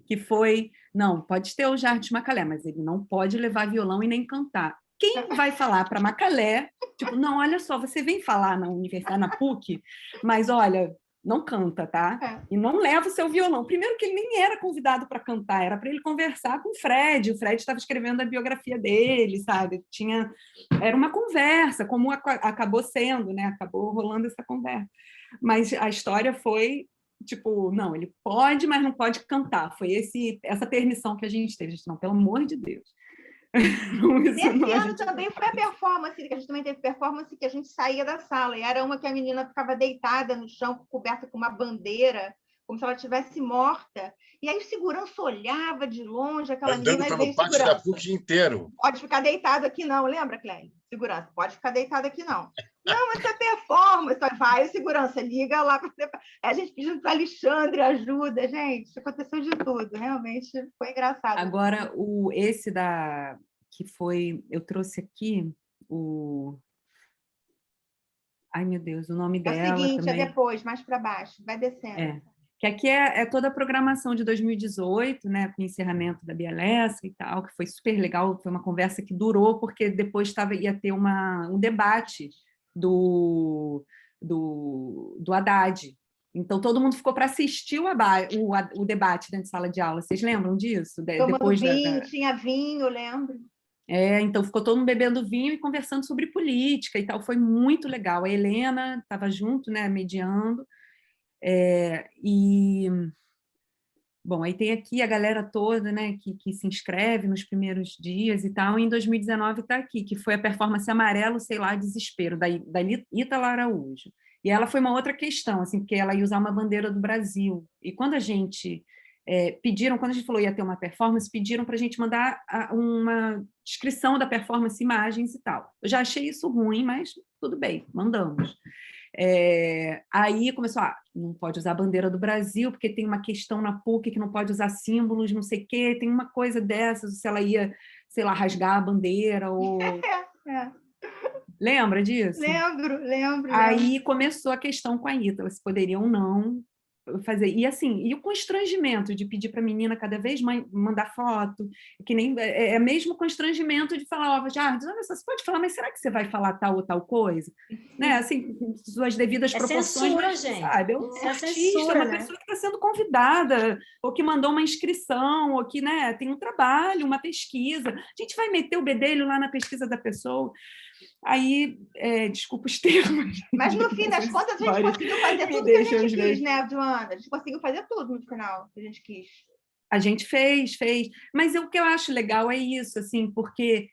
Que foi, não, pode ter o Jardim Macalé, mas ele não pode levar violão e nem cantar. Quem vai falar para Macalé, tipo, não, olha só, você vem falar na universidade, na PUC, mas olha, não canta, tá? E não leva o seu violão. Primeiro que ele nem era convidado para cantar, era para ele conversar com o Fred estava escrevendo a biografia dele, sabe? Era uma conversa, como acabou sendo, né? Acabou rolando essa conversa. Mas a história foi, tipo, não, ele pode, mas não pode cantar. Foi essa permissão que a gente teve. A gente, não, pelo amor de Deus. Nesse ano também foi a performance, que a gente também teve performance que a gente saía da sala, e era uma que a menina ficava deitada no chão, coberta com uma bandeira, como se ela estivesse morta. E aí o segurança olhava de longe, aquela Andando menina, e veio pelo pátio da segurança. PUC inteiro. Pode ficar deitado aqui não, lembra, Clélia? Segurança, pode ficar deitado aqui não. Não, isso é performance. Vai, segurança, liga lá. A gente pedindo para Alexandre ajuda, gente. Aconteceu de tudo, realmente foi engraçado. Agora, esse que foi, eu trouxe aqui o... Ai, meu Deus, o nome dela É o seguinte, também. é depois, mais para baixo, vai descendo. Que aqui é toda a programação de 2018, né, com o encerramento da Bielesca e tal, que foi super legal, foi uma conversa que durou, porque depois ia ter um debate do Haddad. Então, todo mundo ficou para assistir o debate dentro de sala de aula. Vocês lembram disso? Tomando vinho, tinha vinho, eu lembro. Então ficou todo mundo bebendo vinho e conversando sobre política e tal. Foi muito legal. A Helena estava junto, né, mediando. Bom, aí tem aqui a galera toda, né, que se inscreve nos primeiros dias e tal. E em 2019 está aqui, que foi a performance Amarelo, sei lá, Desespero, da Ítala Araújo. E ela foi uma outra questão, assim, porque ela ia usar uma bandeira do Brasil. E quando a gente quando a gente falou ia ter uma performance, pediram para a gente mandar uma descrição da performance, imagens e tal. Eu já achei isso ruim, mas tudo bem, mandamos. Aí começou, não pode usar a bandeira do Brasil, porque tem uma questão na PUC que não pode usar símbolos, não sei o quê, tem uma coisa dessas, se ela ia, sei lá, rasgar a bandeira, ou... Lembra disso? Lembro. Aí começou a questão com a Ítala, se poderiam ou não fazer. E assim, e o constrangimento de pedir para a menina cada vez mais mandar foto, que nem mesmo constrangimento de falar, olha, você pode falar, mas será que você vai falar tal ou tal coisa? Né? Assim, suas devidas proporções, censura, mas, gente. sabe, é um artista, censura, uma né? pessoa que está sendo convidada, ou que mandou uma inscrição, ou que, né, tem um trabalho, uma pesquisa. A gente vai meter o bedelho lá na pesquisa da pessoa. Aí, desculpa os termos. Mas no fim das contas, a gente conseguiu fazer tudo que a gente quis, né, Joana? A gente conseguiu fazer tudo no final que a gente quis. A gente fez. Mas o que eu acho legal é isso, assim, porque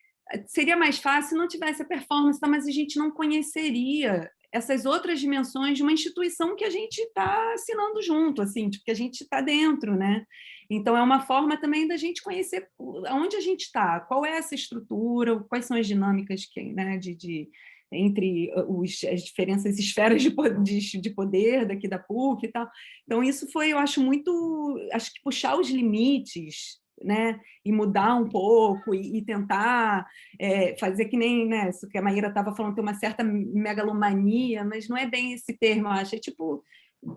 seria mais fácil se não tivesse a performance, mas a gente não conheceria essas outras dimensões de uma instituição que a gente está assinando junto, assim, que a gente está dentro, né? Então, é uma forma também da gente conhecer onde a gente está, qual é essa estrutura, quais são as dinâmicas né, entre as diferentes esferas de poder daqui da PUC e tal. Então, isso foi, eu acho que puxar os limites, né, e mudar um pouco e tentar fazer que nem, né, isso que a Maíra estava falando, ter uma certa megalomania, mas não é bem esse termo, eu acho, é tipo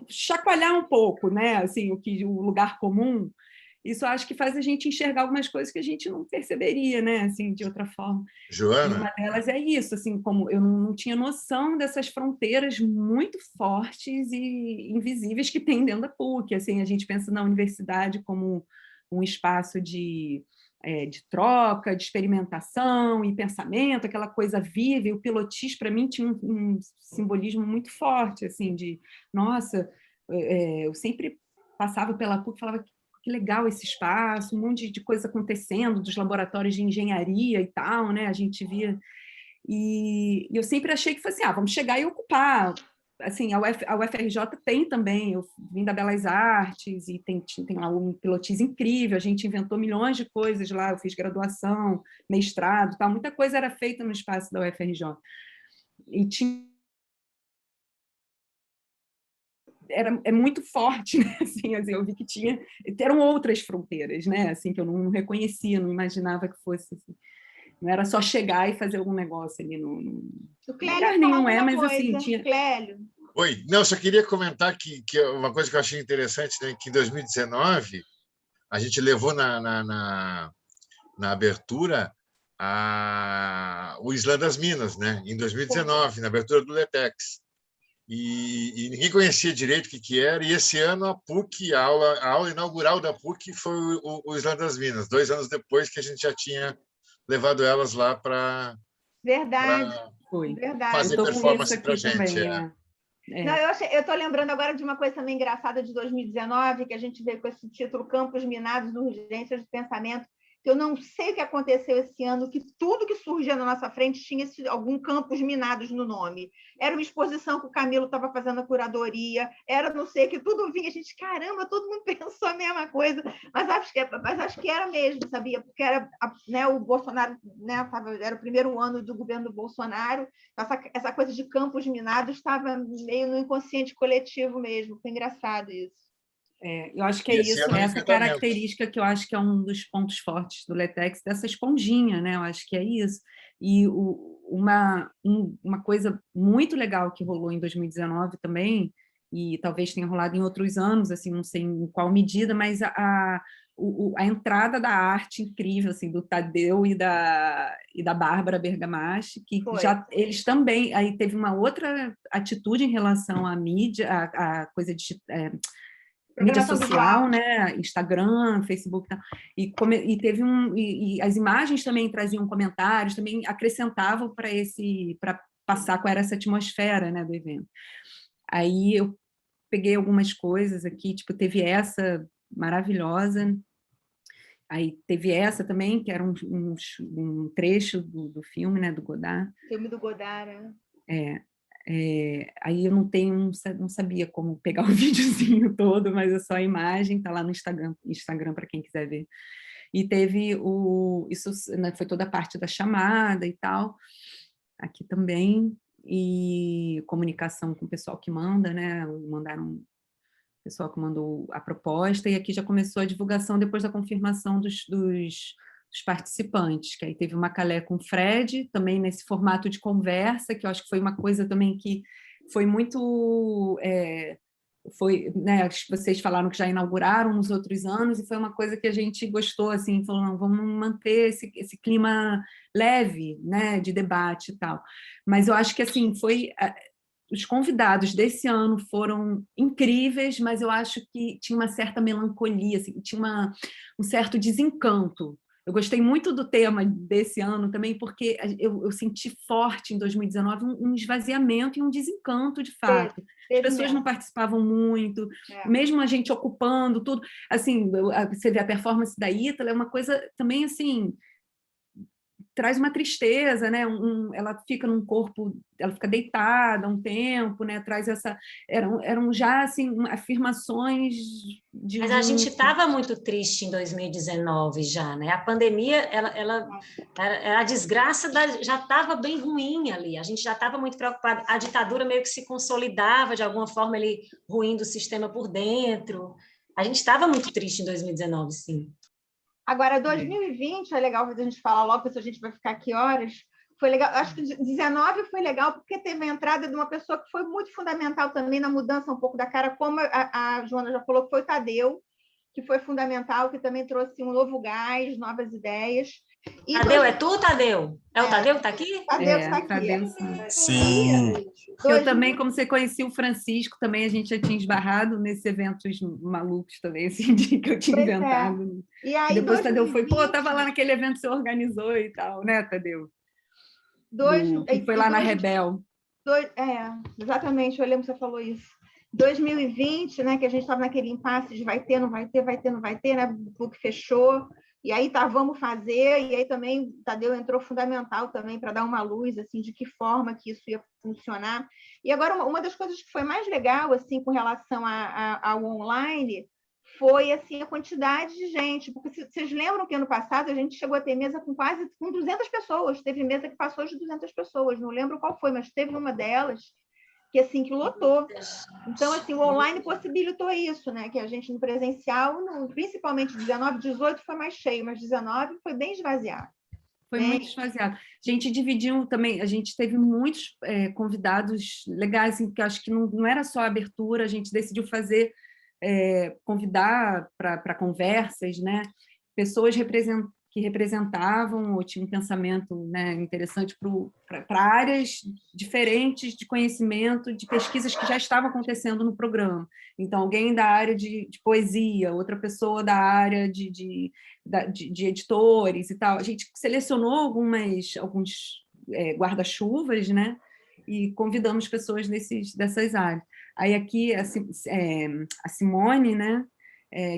chacoalhar um pouco, né, assim, o lugar comum. Isso acho que faz a gente enxergar algumas coisas que a gente não perceberia, né, assim, de outra forma. Joana? E uma delas é isso, assim, como eu não tinha noção dessas fronteiras muito fortes e invisíveis que tem dentro da PUC. Assim, a gente pensa na universidade como um espaço de troca, de experimentação e pensamento, aquela coisa viva, e o pilotis, para mim, tinha um simbolismo muito forte, assim, de, nossa, eu sempre passava pela PUC e falava que legal esse espaço, um monte de coisa acontecendo, dos laboratórios de engenharia e tal, né? A gente via... E eu sempre achei que fosse, vamos chegar e ocupar. Assim, a UFRJ tem também, eu vim da Belas Artes, e tem lá um pilotis incrível, a gente inventou milhões de coisas lá, eu fiz graduação, mestrado, tal, muita coisa era feita no espaço da UFRJ. E tinha... É muito forte, né? Assim, eu vi que eram outras fronteiras, né? Assim, que eu não reconhecia, não imaginava que fosse assim. Não era só chegar e fazer algum negócio ali no lugar nenhum, mas assim, tinha... Clélio. Oi, não, só queria comentar que uma coisa que eu achei interessante, né, que em 2019 a gente levou na abertura o Islã das Minas, né? Em 2019, na abertura do LETEX. E ninguém conhecia direito o que era, e esse ano a PUC, a aula inaugural da PUC foi o Islã das Minas, 2 anos depois que a gente já tinha levado elas lá para fazer performance para a gente. Não, eu estou lembrando agora de uma coisa também engraçada de 2019, que a gente veio com esse título Campos Minados, Urgências de Pensamento, Eu não sei o que aconteceu esse ano, que tudo que surgia na nossa frente tinha algum campos minados no nome. Era uma exposição que o Camilo estava fazendo a curadoria, era não sei, que tudo vinha. A gente, caramba, todo mundo pensou a mesma coisa, mas acho que era mesmo, sabia? Porque era, né, o Bolsonaro, né, era o primeiro ano do governo do Bolsonaro, essa coisa de campos minados estava meio no inconsciente coletivo mesmo. Foi engraçado isso. Eu acho que é isso, essa característica que eu acho que é um dos pontos fortes do LaTeX, dessa esponjinha, né? Eu acho que é isso. E uma coisa muito legal que rolou em 2019 também, e talvez tenha rolado em outros anos, assim, não sei em qual medida, mas a entrada da arte incrível, assim, do Tadeu e da Bárbara Bergamaschi, que eles também, aí teve uma outra atitude em relação à mídia, a coisa de... mídia social, né? Instagram, Facebook, e teve e as imagens também traziam comentários, também acrescentavam para passar qual era essa atmosfera, né, do evento. Aí eu peguei algumas coisas aqui, tipo, teve essa maravilhosa, aí teve essa também, que era um trecho do filme, né, do Godard. Filme do Godard, né? Aí eu não sabia como pegar o videozinho todo, mas é só a imagem, está lá no Instagram para quem quiser ver. E teve isso, né, foi toda a parte da chamada e tal, aqui também, e comunicação com o pessoal que manda, né, mandaram o pessoal que mandou a proposta, e aqui já começou a divulgação depois da confirmação dos participantes, que aí teve uma Calé com o Fred, também nesse formato de conversa, que eu acho que foi uma coisa também que foi muito... né, vocês falaram que já inauguraram nos outros anos, e foi uma coisa que a gente gostou, assim, falou, não, vamos manter esse clima leve, né, de debate e tal. Mas eu acho que, assim, os convidados desse ano foram incríveis, mas eu acho que tinha uma certa melancolia, assim, tinha um certo desencanto. Eu gostei muito do tema desse ano também, porque eu senti forte em 2019 um esvaziamento e um desencanto, de fato. As pessoas não participavam muito, mesmo a gente ocupando tudo. Assim, você vê a performance da Ítala, é uma coisa também, assim, traz uma tristeza, né? Ela fica num corpo, ela fica deitada um tempo, né? Traz eram já assim afirmações de... Mas a gente estava muito triste em 2019 já, né? A pandemia, a desgraça já estava bem ruim ali. A gente já estava muito preocupado. A ditadura meio que se consolidava de alguma forma, ele ruindo o sistema por dentro. A gente estava muito triste em 2019, sim. Agora, 2020 é legal a gente falar logo, porque a gente vai ficar aqui horas. Foi legal, acho que 2019 foi legal porque teve a entrada de uma pessoa que foi muito fundamental também na mudança um pouco da cara, como a Joana já falou, que foi o Tadeu, que foi fundamental, que também trouxe um novo gás, novas ideias. E Tadeu, é tu, Tadeu? É o Tadeu que está aqui? Tadeu está aqui. Tadeu, sim. Eu também, como você conhecia o Francisco, também a gente já tinha esbarrado nesses eventos malucos também, assim, que eu tinha inventado. E aí, depois o Tadeu foi, tava lá naquele evento que você organizou e tal, né, Tadeu? Que foi lá na Rebel. Exatamente, eu lembro que você falou isso. 2020, né, que a gente estava naquele impasse de vai ter, não vai ter, vai ter, não vai ter, né, o clube fechou, e aí vamos fazer, e aí também Tadeu entrou fundamental também para dar uma luz assim de que forma que isso ia funcionar. E agora uma das coisas que foi mais legal assim com relação ao online foi assim a quantidade de gente, porque vocês lembram que ano passado a gente chegou a ter mesa com 200 pessoas, teve mesa que passou de 200 pessoas, não lembro qual foi, mas teve uma delas que assim que lotou. Então assim, o online possibilitou isso, né? Que a gente no presencial, principalmente 19, 18 foi mais cheio, mas 19 foi bem esvaziado. Foi muito esvaziado. A gente dividiu também, a gente teve muitos convidados legais, assim, porque acho que não era só a abertura, a gente decidiu fazer, convidar para conversas, né? Pessoas que representavam ou tinham um pensamento, né, interessante para áreas diferentes de conhecimento, de pesquisas que já estavam acontecendo no programa. Então, alguém da área de poesia, outra pessoa da área de editores e tal. A gente selecionou alguns guarda-chuvas, né, e convidamos pessoas dessas áreas. Aí aqui a Simone, né,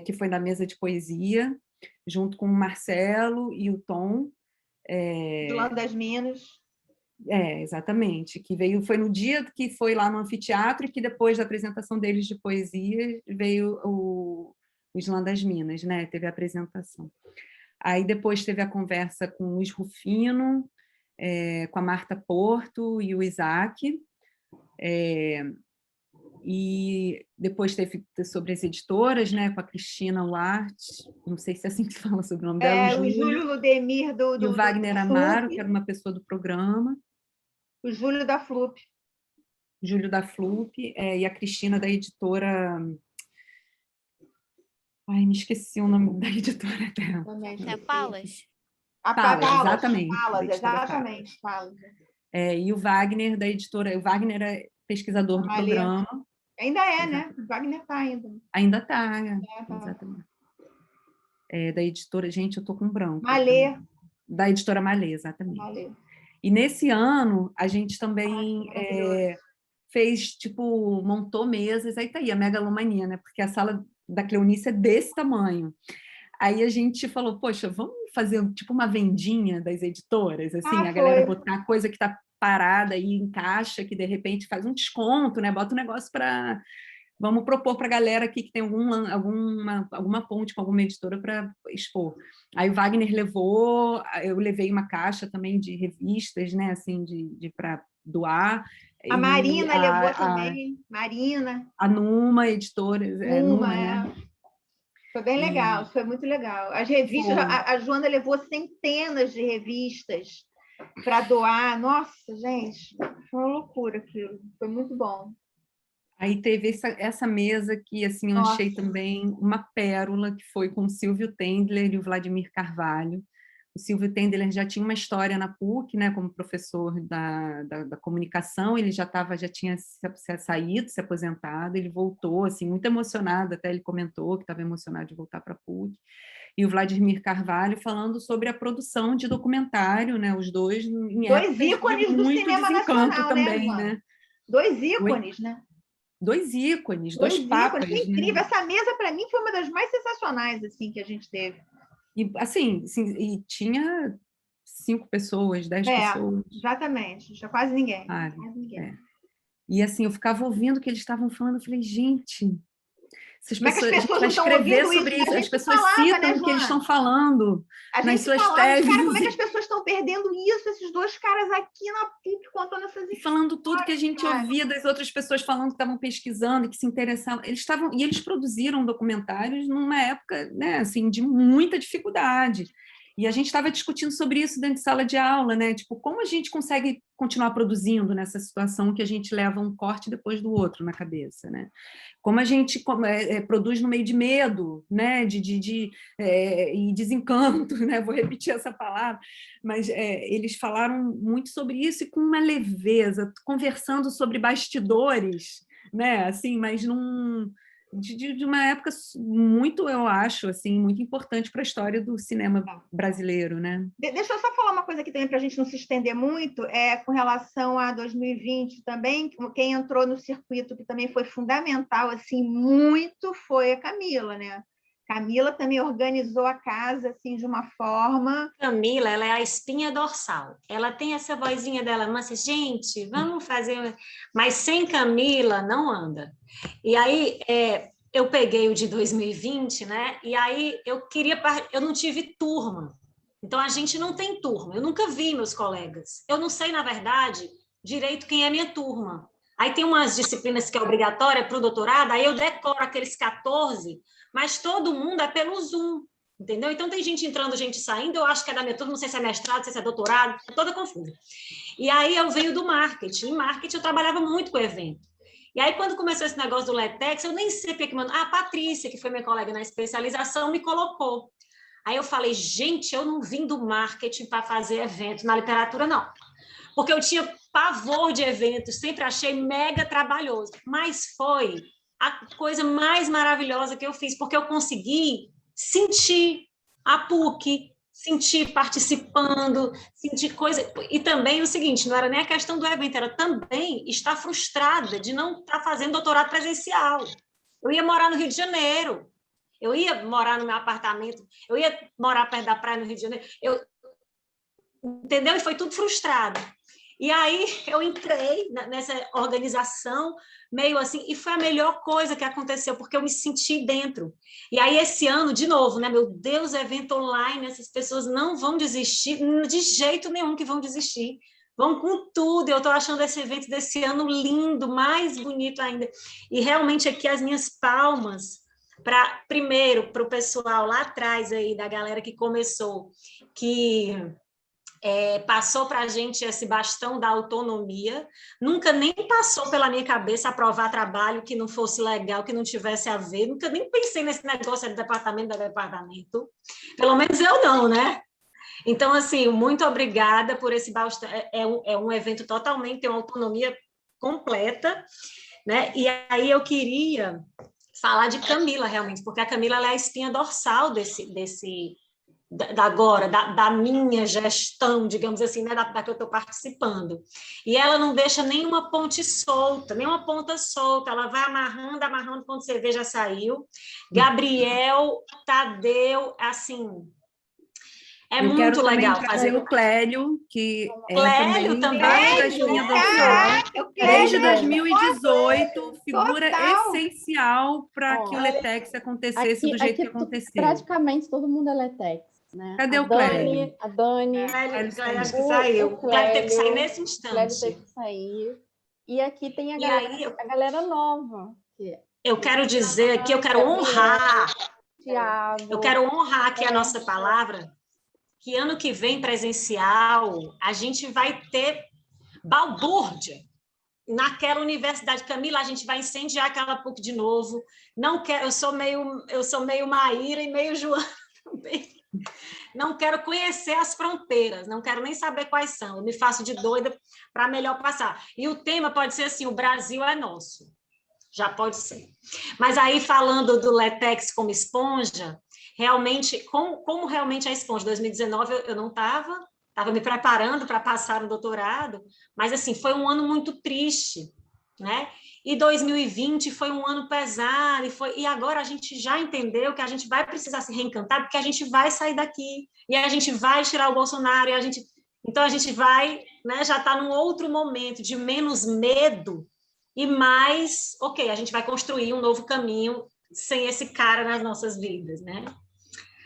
que foi da mesa de poesia, junto com o Marcelo e o Tom. Do lado das Minas. Exatamente, foi no dia que foi lá no anfiteatro e que depois da apresentação deles de poesia veio o Islã das Minas, né? Teve a apresentação. Aí depois teve a conversa com o Luiz Rufino, com a Marta Porto e o Isaac, e depois teve sobre as editoras, né? Com a Cristina Luarte, não sei se é assim que fala sobre o nome dela, o Júlio Ludemir e o Wagner Amaro, que era uma pessoa do programa. O Júlio da Flup. Júlio da Flup, e a Cristina da editora... Ai, me esqueci o nome da editora dela. É Palas? Exatamente. Palas. E o Wagner da editora... O Wagner é pesquisador do programa. Ainda né? O Wagner está ainda. Ainda está, exatamente. Da editora... Gente, eu estou com branco. Malê. Da editora Malê, exatamente. Malê. E nesse ano, a gente também fez, montou mesas, aí tá aí a megalomania, né? Porque a sala da Cleonice é desse tamanho. Aí a gente falou, poxa, vamos fazer uma vendinha das editoras, assim, a galera botar coisa que está parada aí em caixa, que de repente faz um desconto, né? Bota um negócio para... Vamos propor para a galera aqui que tem alguma ponte com alguma editora para expor. Aí o Wagner levou, eu levei uma caixa também de revistas, né, assim, para doar. A Marina levou também, Marina. A Numa, editora. Numa, né? Foi bem legal, foi muito legal. As revistas, a Joana levou centenas de revistas para doar. Nossa, gente, foi uma loucura aquilo, foi muito bom. Aí teve essa mesa que, assim, eu achei também uma pérola, que foi com o Silvio Tendler e o Vladimir Carvalho. O Silvio Tendler já tinha uma história na PUC, né, como professor da comunicação, ele já tinha saído, se aposentado, ele voltou, assim, muito emocionado, até ele comentou que estava emocionado de voltar para a PUC. E o Vladimir Carvalho falando sobre a produção de documentário, né, os dois em dois ícones do cinema nacional também, né? Dois ícones, né? Dois ícones, dois papas. Foi incrível. Né? Essa mesa, para mim, foi uma das mais sensacionais assim, que a gente teve. E, assim, e tinha 5 pessoas, 10 pessoas. Exatamente. Já quase ninguém. Quase ninguém. E, assim, eu ficava ouvindo o que eles estavam falando, eu falei, gente... Essas pessoas, as pessoas vai escrever sobre isso, as pessoas citam o que eles estão falando nas suas teses. Cara, como é que as pessoas estão perdendo isso? Esses dois caras aqui na PUC contando essas histórias. Falando tudo que a gente ouvia das outras pessoas falando que estavam pesquisando, que se interessavam. Eles produziram documentários numa época, né, assim, de muita dificuldade. E a gente estava discutindo sobre isso dentro de sala de aula, né? Tipo, como a gente consegue continuar produzindo nessa situação que a gente leva um corte depois do outro na cabeça, né? Como a gente produz no meio de medo, né? E desencanto, né? Vou repetir essa palavra, mas eles falaram muito sobre isso e com uma leveza, conversando sobre bastidores, né? Assim, mas de uma época muito, eu acho, assim, muito importante para a história do cinema brasileiro, né? Deixa eu só falar uma coisa aqui também para a gente não se estender muito, com relação a 2020 também, quem entrou no circuito que também foi fundamental, assim, muito foi a Camila, né? Camila também organizou a casa assim de uma forma... Camila, ela é a espinha dorsal. Ela tem essa vozinha dela, mas gente, vamos fazer... Mas sem Camila não anda. E aí eu peguei o de 2020, né? E aí eu não tive turma. Então a gente não tem turma. Eu nunca vi meus colegas. Eu não sei, na verdade, direito quem é minha turma. Aí tem umas disciplinas que é obrigatória para o doutorado, aí eu decoro aqueles 14, mas todo mundo é pelo Zoom, entendeu? Então tem gente entrando, gente saindo, eu acho que é da minha turma, não sei se é mestrado, não sei se é doutorado, é toda confusa. E aí eu venho do marketing. Em marketing eu trabalhava muito com evento. E aí quando começou esse negócio do LETEX, eu nem sei porque que mandou. A Patrícia, que foi minha colega na especialização, me colocou. Aí eu falei, gente, eu não vim do marketing para fazer evento na literatura, não. Porque eu tinha pavor de eventos, sempre achei mega trabalhoso. Mas foi a coisa mais maravilhosa que eu fiz, porque eu consegui sentir a PUC, sentir participando, sentir coisa... E também o seguinte, não era nem a questão do evento, era também estar frustrada de não estar fazendo doutorado presencial. Eu ia morar no Rio de Janeiro. eu ia morar no meu apartamento, eu ia morar perto da praia no Rio de Janeiro, entendeu? E foi tudo frustrado. E aí eu entrei nessa organização meio assim, e foi a melhor coisa que aconteceu, porque eu me senti dentro. E aí esse ano, de novo, né, meu Deus, evento online, essas pessoas não vão desistir, de jeito nenhum que vão desistir. Vão com tudo, eu estou achando esse evento desse ano lindo, mais bonito ainda. E realmente aqui as minhas palmas, primeiro para o pessoal lá atrás aí, da galera que começou, que passou para a gente esse bastão da autonomia, nunca nem passou pela minha cabeça aprovar trabalho que não fosse legal, que não tivesse a ver, nunca nem pensei nesse negócio de departamento, pelo menos eu não, né? Então, assim, muito obrigada por esse bastão, é um evento totalmente, tem uma autonomia completa, né? E aí eu queria falar de Camila, realmente, porque a Camila ela é a espinha dorsal da minha gestão, digamos assim, né, da que eu estou participando. E ela não deixa nenhuma ponte solta, nenhuma ponta solta, ela vai amarrando, amarrando, quando você vê já saiu. Gabriel, Tadeu, assim, eu muito legal fazer o Clélio, que Clélio também da espinha dorsal, desde 2018, figura essencial para que o LETEX acontecesse do jeito que aconteceu. Praticamente todo mundo é LETEX. Né? Cadê o Clélio? A Dani. Clélio acho que saiu. Clélio teve que sair nesse instante. Clélio teve que sair. E aqui tem a galera nova. Eu quero dizer que eu quero honrar. Thiago. Eu quero honrar aqui a nossa palavra, que ano que vem, presencial, a gente vai ter balbúrdia. Naquela universidade, Camila, a gente vai incendiar aquela PUC de novo. Não quero, eu sou meio Maíra e meio Joana também. Não quero conhecer as fronteiras, não quero nem saber quais são. Eu me faço de doida para melhor passar. E o tema pode ser assim: o Brasil é nosso. Já pode ser. Mas aí, falando do LETEX como esponja, realmente, como realmente a esponja, 2019 eu não estava me preparando para passar no doutorado, mas assim, foi um ano muito triste, né? E 2020 foi um ano pesado, e agora a gente já entendeu que a gente vai precisar se reencantar, porque a gente vai sair daqui, e a gente vai tirar o Bolsonaro, então a gente vai, né, já está num outro momento de menos medo e mais, ok, a gente vai construir um novo caminho sem esse cara nas nossas vidas, né?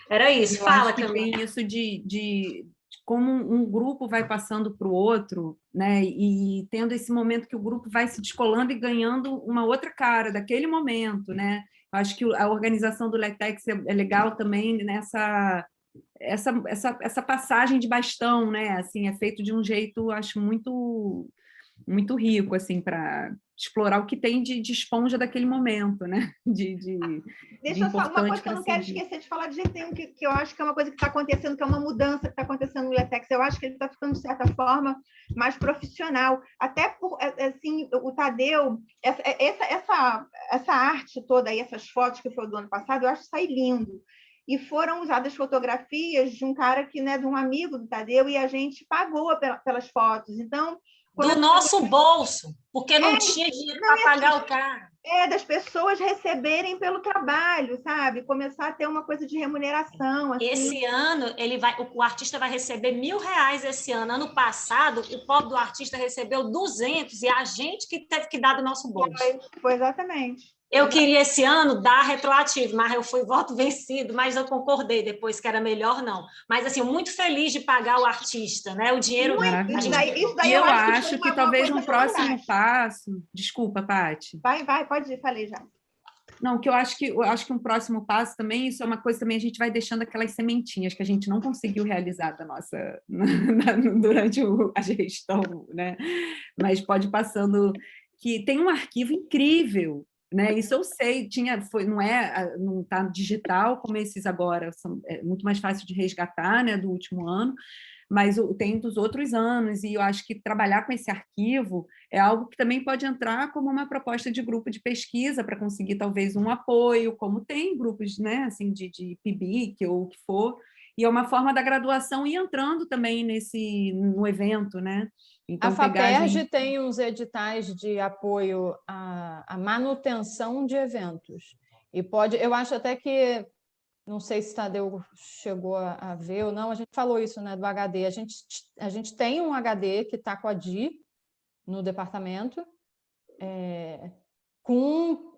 Era isso. Fala, Camila. Tem isso de como um grupo vai passando para o outro, né? E tendo esse momento que o grupo vai se descolando e ganhando uma outra cara daquele momento, né? Eu acho que a organização do LETEX é legal também nessa essa passagem de bastão, né? Assim, é feito de um jeito, acho, muito rico, assim, para explorar o que tem de esponja daquele momento, né? Deixa eu só uma coisa que eu não quero esquecer de falar de jeito nenhum, que eu acho que é uma coisa que está acontecendo, que é uma mudança que está acontecendo no LETEX. Eu acho que ele está ficando, de certa forma, mais profissional. Até por, assim, o Tadeu, essa arte toda aí, essas fotos que foi do ano passado, eu acho que sai lindo. E foram usadas fotografias de um cara que, né, de um amigo do Tadeu, e a gente pagou pelas fotos. Então, do nosso bolso, porque não tinha dinheiro para pagar o cara. Das pessoas receberem pelo trabalho, sabe? Começar a ter uma coisa de remuneração. Assim. Esse ano, o artista vai receber R$1.000 esse ano. Ano passado, o pobre do artista recebeu 200 e a gente que teve que dar do nosso bolso. Foi exatamente. Eu queria esse ano dar retroativo, mas eu fui voto vencido, mas eu concordei depois que era melhor não. Mas assim, muito feliz de pagar o artista, né? O dinheiro. Isso daí eu acho que talvez um próximo passo. Desculpa, Paty. Vai, pode ir, falei já. Não, que eu acho que um próximo passo também, isso é uma coisa também, a gente vai deixando aquelas sementinhas que a gente não conseguiu realizar durante a gestão, né? Mas pode ir passando, que tem um arquivo incrível, né? Isso eu sei, não está digital como esses agora, é muito mais fácil de resgatar, né, do último ano, mas tem dos outros anos, e eu acho que trabalhar com esse arquivo é algo que também pode entrar como uma proposta de grupo de pesquisa para conseguir talvez um apoio, como tem grupos, né, assim, de PIBIC ou o que for, e é uma forma da graduação ir entrando também no evento, né? Então, a FAPERJ tem uns editais de apoio à manutenção de eventos. E pode, eu acho até que, não sei se Tadeu chegou a ver ou não, a gente falou isso, né, do HD. A gente tem um HD que está com a Di no departamento,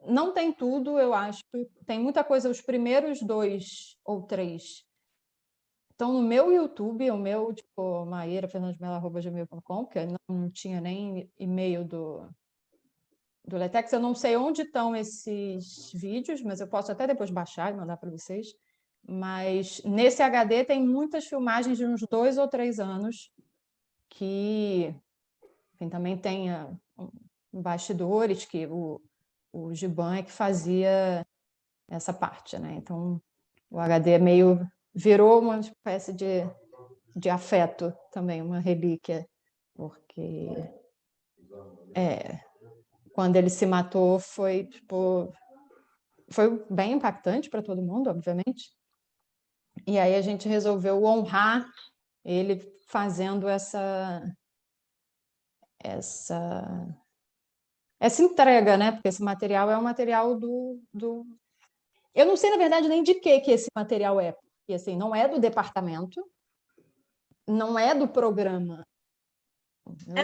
não tem tudo, eu acho. Tem muita coisa, os primeiros 2 ou 3 estão no meu YouTube, o meu, tipo, maierafernandesmelo@gmail.com, porque não tinha nem e-mail do LaTeX. Eu não sei onde estão esses vídeos, mas eu posso até depois baixar e mandar para vocês. Mas nesse HD tem muitas filmagens de uns 2 ou 3 anos que, enfim, também tem bastidores que o Giban é que fazia essa parte, né? Então, o HD virou uma espécie de afeto também, uma relíquia, porque quando ele se matou foi bem impactante para todo mundo, obviamente. E aí a gente resolveu honrar ele fazendo essa entrega, né? Porque esse material é um material do... Eu não sei, na verdade, nem de que esse material é. Porque, assim, não é do departamento, não é do programa.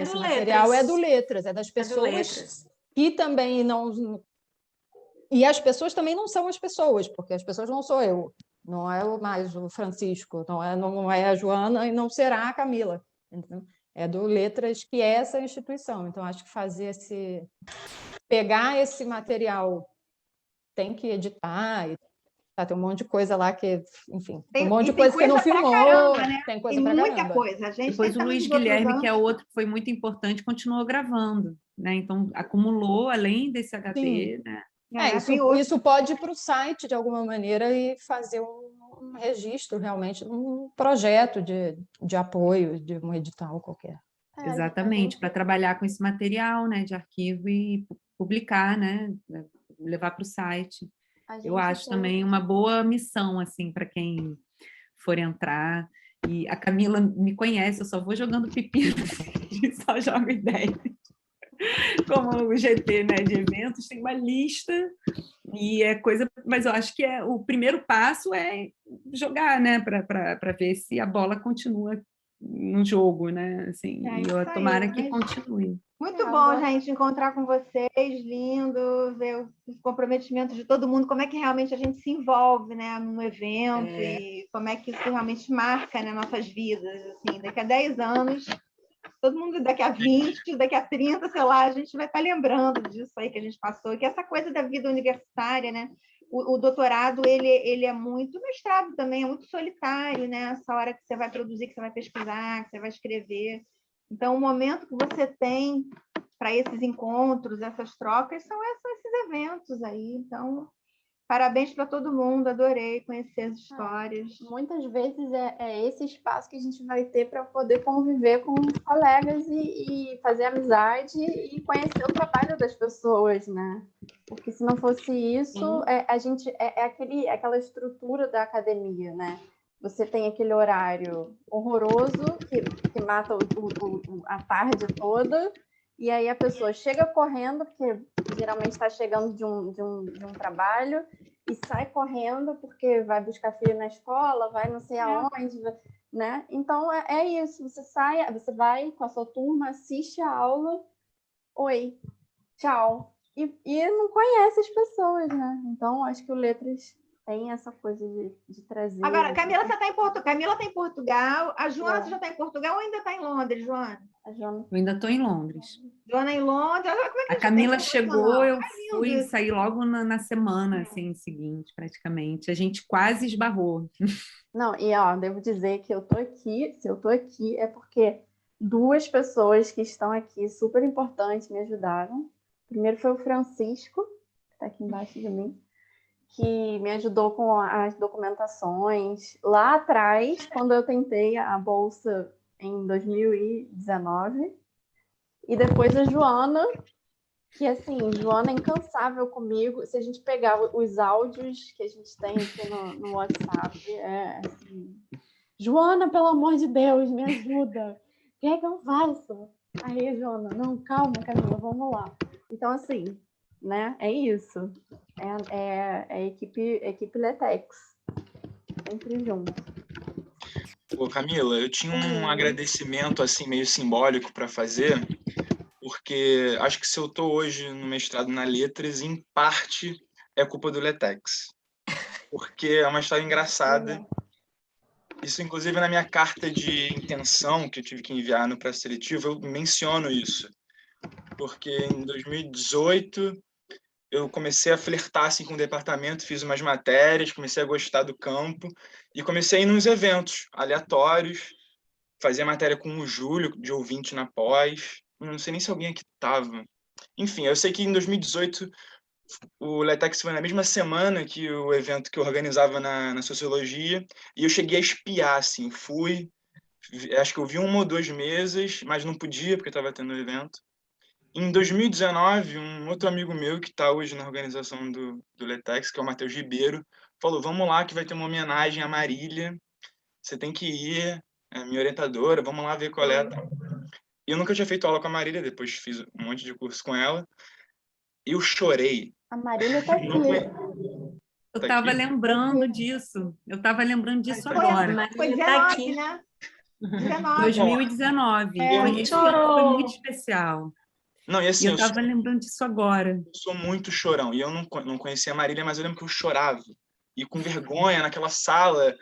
Esse material é do Letras, é das pessoas que também não... E as pessoas também não são as pessoas, porque as pessoas não sou eu, não é mais o Francisco, não é a Joana e não será a Camila. Entendeu? É do Letras, que é essa instituição. Então, acho que pegar esse material, tem que editar, tem um monte de coisa lá que, enfim, tem um monte de coisa que não filmou, caramba, né? Tem coisa pra muita caramba. coisa. A gente depois o Luiz Guilherme, que é outro que foi muito importante, continuou gravando, né? Então, acumulou, além desse HD, né? Isso pode ir para o site, de alguma maneira, e fazer um registro, realmente, um projeto de apoio, de um edital qualquer. Exatamente, para trabalhar com esse material, né, de arquivo e publicar, né, levar para o site. Eu acho também uma boa missão, assim, para quem for entrar. E a Camila me conhece, eu só vou jogando pepino, só jogo ideia. Como o GT, né, de eventos, tem uma lista e é coisa, mas eu acho que o primeiro passo é jogar, né, para ver se a bola continua no jogo, né, assim, e eu tomara que continue. Muito bom, gente, encontrar com vocês, lindo, ver o comprometimento de todo mundo, como é que realmente a gente se envolve, né, num evento e como é que isso realmente marca, né, nossas vidas, assim, daqui a 10 anos, todo mundo daqui a 20, daqui a 30, sei lá, a gente vai estar lembrando disso aí que a gente passou, que essa coisa da vida universitária, né, o doutorado, ele é muito, o mestrado também é muito solitário, né, essa hora que você vai produzir, que você vai pesquisar, que você vai escrever. Então, o momento que você tem para esses encontros, essas trocas, são esses eventos aí. Então, parabéns para todo mundo, adorei conhecer as histórias. Muitas vezes é esse espaço que a gente vai ter para poder conviver com os colegas e fazer amizade e conhecer o trabalho das pessoas, né? Porque se não fosse isso, aquela estrutura da academia, né? Você tem aquele horário horroroso que mata a tarde toda, e aí a pessoa chega correndo, porque geralmente está chegando de um trabalho, e sai correndo porque vai buscar filho na escola, vai não sei aonde, né? Então é isso, você vai com a sua turma, assiste a aula, oi, tchau, e não conhece as pessoas, né? Então acho que o Letras tem essa coisa de trazer... Agora, Camila, você está em Portugal. Camila está em Portugal. A Joana, você já está em Portugal ou ainda está em Londres, Joana? Eu ainda estou em Londres. Joana em Londres. Como é que a Camila chegou, eu fui sair logo na semana assim, seguinte, praticamente. A gente quase esbarrou. Não, e devo dizer que eu tô aqui, se eu tô aqui, é porque 2 pessoas que estão aqui, super importantes, me ajudaram. Primeiro foi o Francisco, que está aqui embaixo de mim, que me ajudou com as documentações lá atrás, quando eu tentei a bolsa em 2019. E depois a Joana, que assim, Joana é incansável comigo. Se a gente pegar os áudios que a gente tem aqui no WhatsApp, assim, Joana, pelo amor de Deus, me ajuda. O que é que eu faço? Aí, Joana, não, calma, Camila, vamos lá. Então, assim, né? É isso. É a equipe Letex. Sempre junto. Pô, Camila, eu tinha um agradecimento assim meio simbólico para fazer, porque acho que se eu estou hoje no mestrado na Letras, em parte é culpa do Letex, porque é uma história engraçada. Isso, inclusive, na minha carta de intenção que eu tive que enviar no processo seletivo, eu menciono isso, porque em 2018 eu comecei a flertar assim, com o departamento, fiz umas matérias, comecei a gostar do campo e comecei a ir nos eventos aleatórios, fazia matéria com o Júlio, de ouvinte na pós, não sei nem se alguém aqui estava. Enfim, eu sei que em 2018 o Letex foi na mesma semana que o evento que eu organizava na Sociologia, e eu cheguei a espiar, assim, acho que eu vi 1 ou 2 mesas, mas não podia porque estava tendo o evento. Em 2019, um outro amigo meu, que está hoje na organização do Letex, que é o Matheus Ribeiro, falou, vamos lá que vai ter uma homenagem à Marília, você tem que ir, é minha orientadora, vamos lá ver qual é. E eu nunca tinha feito aula com a Marília, depois fiz um monte de curso com ela. Eu chorei. A Marília está aqui. Eu estava lembrando disso. Eu estava lembrando disso agora. Foi 19, né? 2019. Foi muito especial. Não, e assim, eu estava lembrando disso agora. Eu sou muito chorão. E eu não conhecia a Marília, mas eu lembro que eu chorava. E com vergonha naquela sala.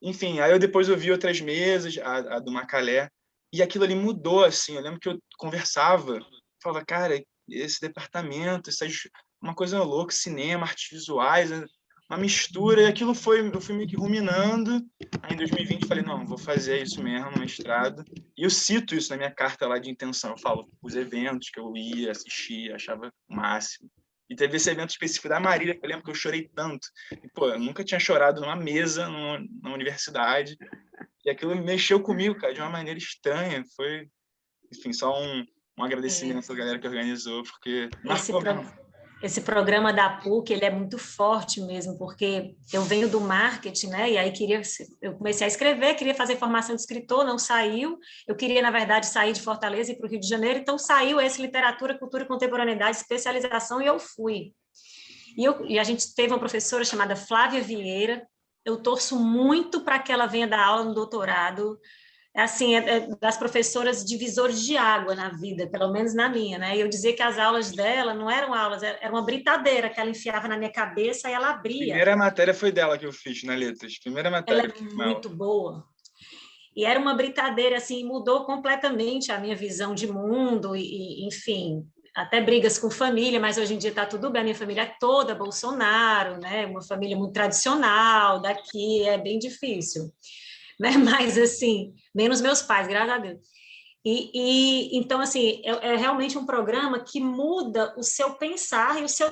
Enfim, aí eu depois ouvi outras mesas, a do Macalé. E aquilo ali mudou, assim. Eu lembro que eu conversava. Falava, cara, esse departamento, isso é uma coisa louca. Cinema, artes visuais, uma mistura. E aquilo eu fui meio que ruminando. Aí em 2020 falei, não, vou fazer isso mesmo, mestrado. E eu cito isso na minha carta lá de intenção. Eu falo os eventos que eu ia, assistia, achava o máximo. E teve esse evento específico da Marília, que eu lembro que eu chorei tanto. E, pô, eu nunca tinha chorado numa mesa na universidade. E aquilo mexeu comigo, cara, de uma maneira estranha. Foi, enfim, só um agradecimento à galera que organizou, porque esse programa da PUC, ele é muito forte mesmo, porque eu venho do marketing, né? E aí eu comecei a escrever, queria fazer formação de escritor, não saiu. Eu queria, na verdade, sair de Fortaleza e ir para o Rio de Janeiro, então saiu esse Literatura, Cultura e Contemporaneidade, especialização, e eu fui. E a gente teve uma professora chamada Flávia Vieira, eu torço muito para que ela venha dar aula no doutorado, assim, das professoras divisores de água na vida, pelo menos na minha, né? E eu dizia que as aulas dela não eram aulas, era uma britadeira que ela enfiava na minha cabeça e ela abria. A primeira matéria foi dela que eu fiz na Letras, primeira matéria. Ela é muito boa. E era uma britadeira, assim, mudou completamente a minha visão de mundo e enfim, até brigas com família, mas hoje em dia está tudo bem, a minha família é toda Bolsonaro, né? Uma família muito tradicional, daqui é bem difícil. Né? Mas, assim, menos meus pais, graças a Deus. Então, assim, é realmente um programa que muda o seu pensar e o seu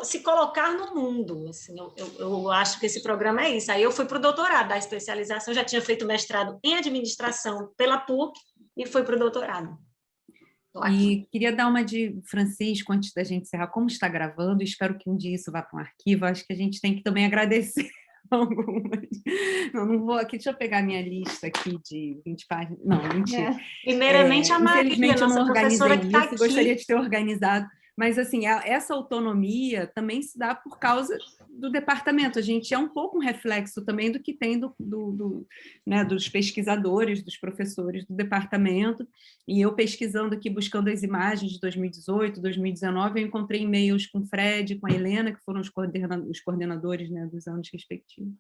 se colocar no mundo. Assim, eu acho que esse programa é isso. Aí eu fui para o doutorado da especialização, já tinha feito mestrado em administração pela PUC e fui para o doutorado. E queria dar uma de Francisco, antes da gente encerrar, como está gravando, espero que um dia isso vá para um arquivo, acho que a gente tem que também agradecer algumas. Não vou aqui, deixa eu pegar minha lista aqui de 20 páginas. Não, mentira. Primeiramente, a Marília, infelizmente eu não organizei isso, gostaria de ter organizado, mas assim, essa autonomia também se dá por causa do departamento. A gente é um pouco um reflexo também do que tem né, dos pesquisadores, dos professores do departamento, e eu pesquisando aqui, buscando as imagens de 2018, 2019, eu encontrei e-mails com o Fred, com a Helena, que foram os coordenadores, né, dos anos respectivos.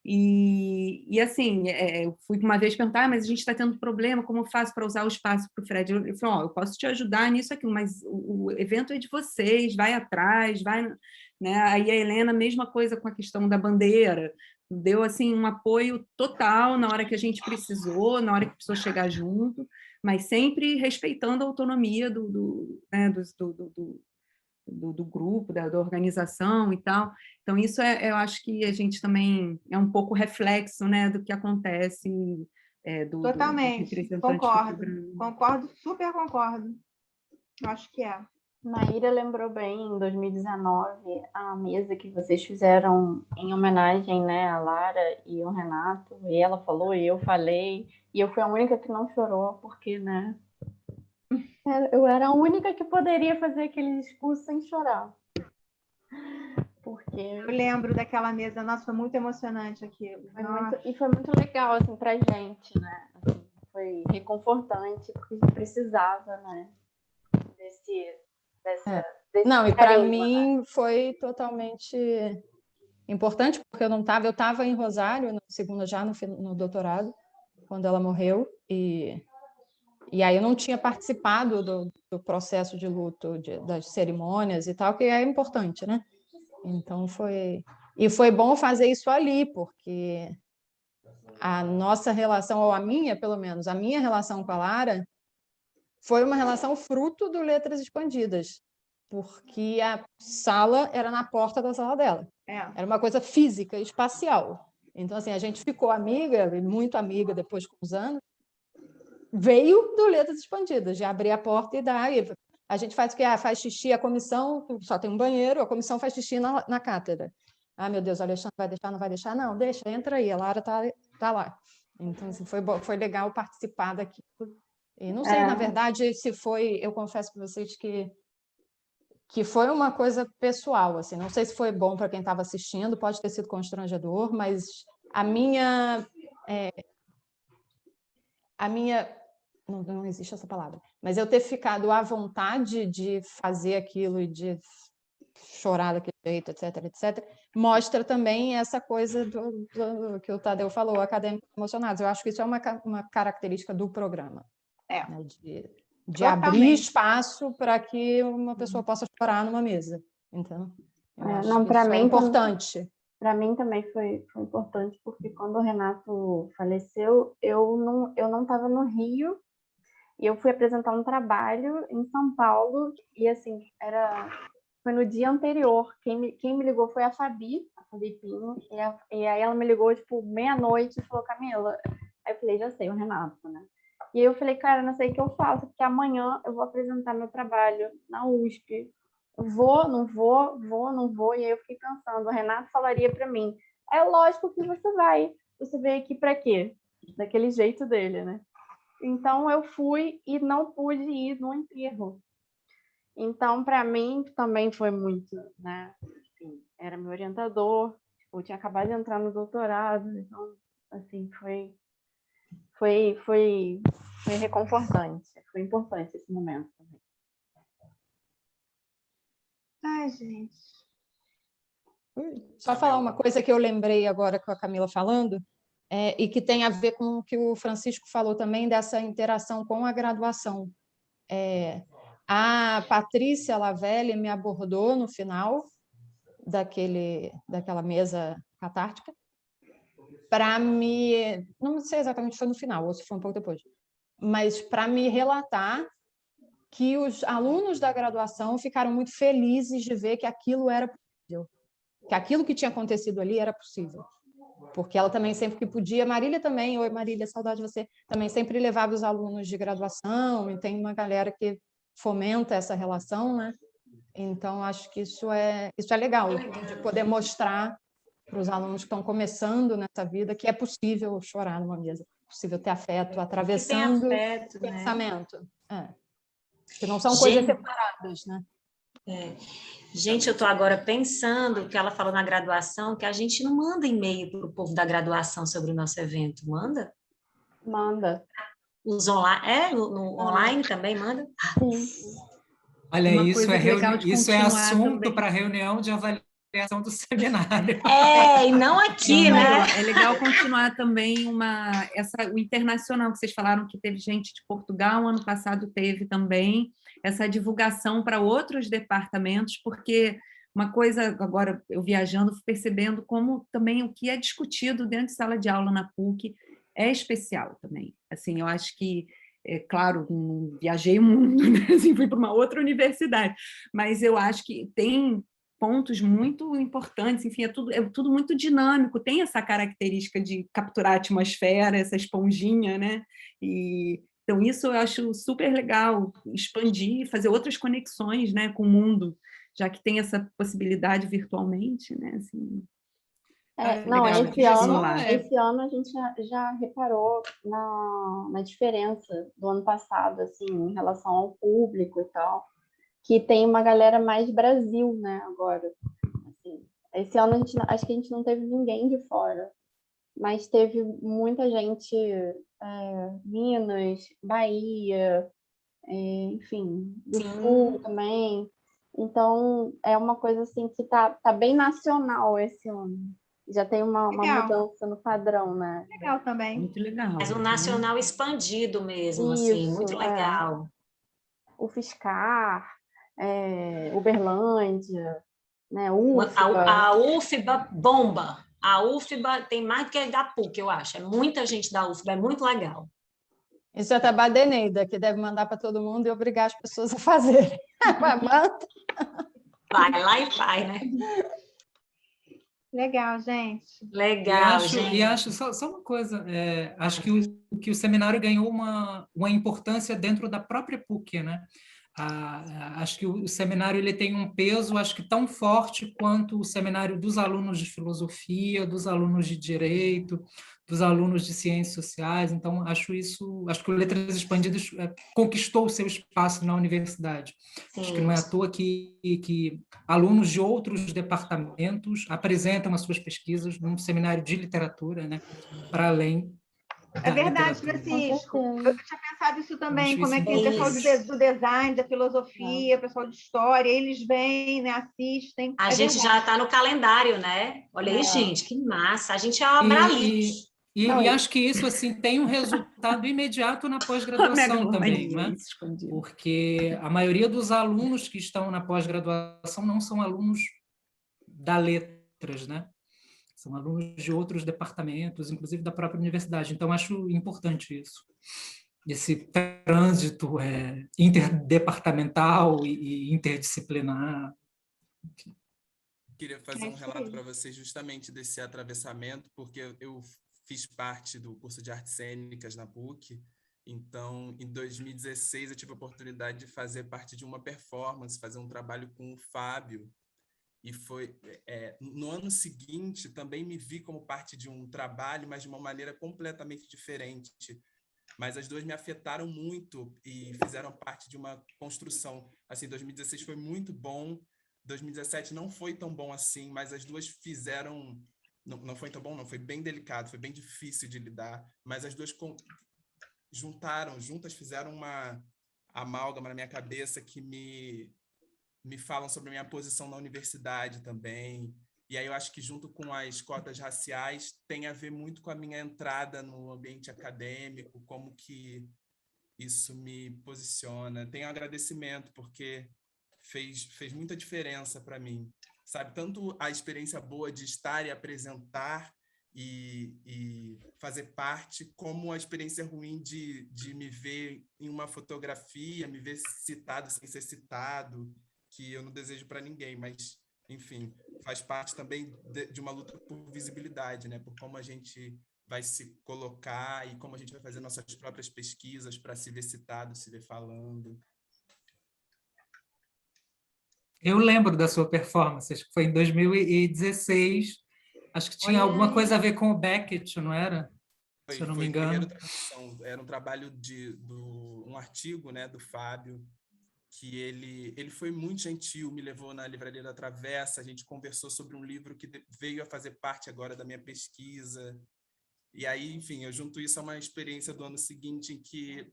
E assim, eu fui uma vez perguntar, mas a gente está tendo problema, como eu faço para usar o espaço para o Fred? Eu falei, eu posso te ajudar nisso, aquilo, mas o evento é de vocês, vai atrás, vai... Né? Aí a Helena, mesma coisa com a questão da bandeira, deu assim um apoio total na hora que a gente precisou, na hora que precisou chegar junto, mas sempre respeitando a autonomia do grupo, da organização e tal. Então, isso eu acho que a gente também é um pouco reflexo, né, do que acontece. Totalmente, concordo, super concordo. Acho que é. Maíra lembrou bem, em 2019, a mesa que vocês fizeram em homenagem, né, a Lara e o Renato, e ela falou, e eu falei, e eu fui a única que não chorou, porque, né, Eu era a única que poderia fazer aquele discurso sem chorar. Porque Eu lembro daquela mesa, nossa, foi muito emocionante aquilo. foi muito legal, assim, pra gente, né? Assim, foi reconfortante, porque a gente precisava, né? Desse Não, e para carisma, mim né? foi totalmente importante, porque eu estava em Rosário, na segunda já, no doutorado, quando ela morreu, e aí eu não tinha participado do processo de luto, das cerimônias e tal, que é importante, né? Então foi bom fazer isso ali, porque a nossa relação, ou a minha, pelo menos, a minha relação com a Lara foi uma relação fruto do Letras Expandidas, porque a sala era na porta da sala dela. Era uma coisa física, espacial. Então, assim, a gente ficou amiga, muito amiga depois com os anos, veio do Letras Expandidas, de abrir a porta e dar. E a gente faz o quê? Faz xixi, a comissão, só tem um banheiro, a comissão faz xixi na cátedra. Meu Deus, o Alexandre vai deixar, não vai deixar? Não, deixa, entra aí, a Lara tá lá. Então, assim, foi legal participar daquilo. E não sei, na verdade, se foi, eu confesso para vocês que foi uma coisa pessoal, assim, não sei se foi bom para quem estava assistindo, pode ter sido constrangedor, mas a minha não existe essa palavra, mas eu ter ficado à vontade de fazer aquilo e de chorar daquele jeito, etc., mostra também essa coisa do que o Tadeu falou, acadêmicos emocionados. Eu acho que isso é uma característica do programa. Né, de abrir espaço para que uma pessoa possa chorar numa mesa. Então, eu acho que isso é importante. Para mim também foi importante, porque quando o Renato faleceu, eu não estava no Rio, e eu fui apresentar um trabalho em São Paulo, e assim, foi no dia anterior. Quem me ligou foi a Fabi Pinho, e aí ela me ligou, tipo, meia-noite, e falou, Camila, aí eu falei, já sei, o Renato, né? E aí eu falei, cara, não sei o que eu faço, porque amanhã eu vou apresentar meu trabalho na USP. Vou, não vou, não vou. E aí eu fiquei pensando, o Renato falaria para mim, é lógico que você vai. Você veio aqui para quê? Daquele jeito dele, né? Então eu fui e não pude ir no enterro. Então, para mim, também foi muito, né? Enfim, era meu orientador, eu tinha acabado de entrar no doutorado, então, assim, foi reconfortante, foi importante esse momento também. Ai, gente. Só falar uma coisa que eu lembrei agora com a Camila falando, e que tem a ver com o que o Francisco falou também, dessa interação com a graduação. A Patrícia Lavelli me abordou no final daquela mesa catártica, não sei exatamente se foi no final ou se foi um pouco depois, mas para me relatar que os alunos da graduação ficaram muito felizes de ver que aquilo era possível, que aquilo que tinha acontecido ali era possível. Porque ela também, sempre que podia, Marília também, oi Marília, saudade de você, também sempre levava os alunos de graduação, e tem uma galera que fomenta essa relação, né? Então, acho que isso é legal, de poder mostrar para os alunos que estão começando nessa vida que é possível chorar numa mesa, é possível ter afeto, atravessando o pensamento. Que não são coisas separadas, né? Gente, eu estou agora pensando que ela falou na graduação, que a gente não manda e-mail para o povo da graduação sobre o nosso evento, manda? Manda. Os online, no online também manda? Sim. Olha, isso é assunto para reunião de avaliação do seminário. E não aqui, né? É legal continuar também o internacional que vocês falaram, que teve gente de Portugal, ano passado teve também essa divulgação para outros departamentos, porque uma coisa, agora eu viajando, fui percebendo como também o que é discutido dentro de sala de aula na PUC é especial também. Assim, eu acho que, claro, viajei o mundo, né? Assim, fui para uma outra universidade, mas eu acho que tem pontos muito importantes, enfim, é tudo muito dinâmico, tem essa característica de capturar a atmosfera, essa esponjinha, né? Então, isso eu acho super legal, expandir, fazer outras conexões, né, com o mundo, já que tem essa possibilidade virtualmente, né? Assim, Não, legal, vamos lá. esse ano a gente já reparou na diferença do ano passado, assim, em relação ao público e tal, que tem uma galera mais Brasil, né, agora. Assim, esse ano acho que a gente não teve ninguém de fora, mas teve muita gente, Minas, Bahia, enfim, do Sul também. Então, é uma coisa assim que tá bem nacional esse ano. Já tem uma mudança no padrão, né? Legal também. Muito legal. Mas o nacional expandido mesmo, assim, Isso, muito legal. O Fiscar, Uberlândia, né? A UFBA bomba. A UFBA tem mais do que a da PUC, eu acho. É muita gente da UFBA, é muito legal. Isso é trabalho da Eneida, que deve mandar para todo mundo e obrigar as pessoas a fazerem. Vai lá e faz, né? Legal, gente. Legal, E acho só uma coisa, acho que o seminário ganhou uma importância dentro da própria PUC, né? Acho que o seminário ele tem um peso, acho que tão forte quanto o seminário dos alunos de filosofia, dos alunos de direito, dos alunos de ciências sociais. Então, acho que o Letras Expandidas conquistou o seu espaço na universidade. Sim. Acho que não é à toa que alunos de outros departamentos apresentam as suas pesquisas num seminário de literatura, né, para além É verdade, Francisco. Eu tinha pensado isso também, como é que o pessoal do design, da filosofia, o pessoal de história, eles vêm, né, assistem. A gente já está no calendário, né? Olha aí, gente, que massa. A gente é uma Abralix. E acho que isso assim tem um resultado imediato na pós-graduação também, né? Porque a maioria dos alunos que estão na pós-graduação não são alunos da letras, né? São alunos de outros departamentos, inclusive da própria universidade. Então, acho importante isso. Esse trânsito interdepartamental e interdisciplinar. Queria fazer um relato para vocês justamente desse atravessamento, porque eu fiz parte do curso de artes cênicas na PUC. Então, em 2016, eu tive a oportunidade de fazer parte de uma performance, fazer um trabalho com o Fábio. E foi no ano seguinte, também me vi como parte de um trabalho, mas de uma maneira completamente diferente. Mas as duas me afetaram muito e fizeram parte de uma construção. Assim, 2016 foi muito bom, 2017 não foi tão bom assim, mas as duas fizeram... Não foi tão bom, não, foi bem delicado, foi bem difícil de lidar, mas as duas juntas fizeram uma amálgama na minha cabeça que me falam sobre a minha posição na universidade também. E aí eu acho que junto com as cotas raciais tem a ver muito com a minha entrada no ambiente acadêmico, como que isso me posiciona. Tenho um agradecimento porque fez muita diferença para mim. Sabe, tanto a experiência boa de estar e apresentar e fazer parte, como a experiência ruim de me ver em uma fotografia, me ver citado sem ser citado, que eu não desejo para ninguém, mas, enfim, faz parte também de uma luta por visibilidade, né? Por como a gente vai se colocar e como a gente vai fazer nossas próprias pesquisas para se ver citado, se ver falando. Eu lembro da sua performance, acho que foi em 2016, acho que tinha alguma coisa a ver com o Beckett, não era? Se eu não me engano. Era um trabalho um artigo, né, do Fábio, que ele foi muito gentil, me levou na Livraria da Travessa, a gente conversou sobre um livro que veio a fazer parte agora da minha pesquisa. E aí, enfim, eu junto isso a uma experiência do ano seguinte em que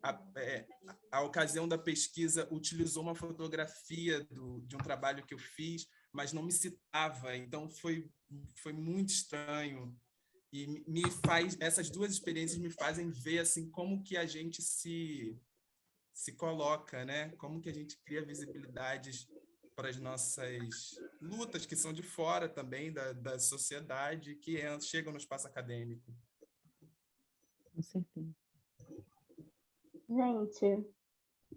a ocasião da pesquisa utilizou uma fotografia de um trabalho que eu fiz, mas não me citava, então foi muito estranho. E essas duas experiências me fazem ver assim, como que a gente se coloca, né? Como que a gente cria visibilidades para as nossas lutas, que são de fora também da sociedade, que chegam no espaço acadêmico. Com certeza. Gente,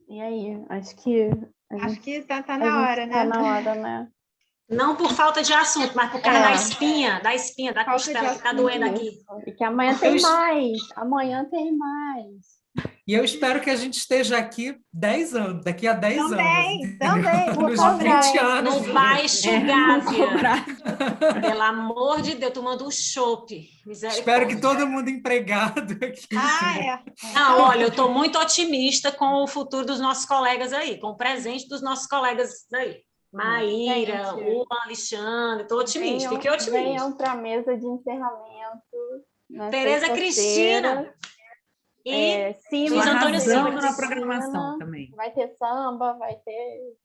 e aí? Acho que tá na hora, né? Tá na hora, né? Não por falta de assunto, mas por causa da espinha, da costela que tá doendo aqui. E que amanhã tem mais. Amanhã tem mais. E eu espero que a gente esteja aqui 10 anos, daqui a 10 anos. Também, Nos por 20 anos. Não vai enxugar, pelo amor de Deus, tomando um chope. Espero que todo mundo empregado aqui. Não, olha, eu estou muito otimista com o futuro dos nossos colegas aí, com o presente dos nossos colegas aí. Maíra, o Alexandre, estou otimista, fiquei otimista. Venham para a mesa de encerramento. Tereza Cristina. E Luiz Antônio Silva na programação também. Vai ter samba, vai ter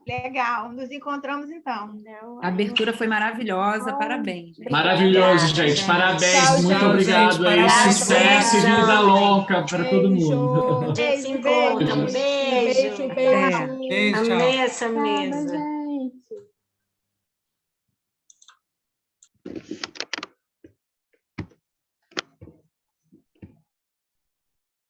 Legal, nos encontramos então. A abertura foi maravilhosa, parabéns. Gente. Maravilhoso, gente. Parabéns, tchau, muito tchau, obrigado gente. aí. Parabéns. Sucesso e vida louca para todo mundo. Se encontra. Um beijo. Beijo, tchau. Amei essa mesa.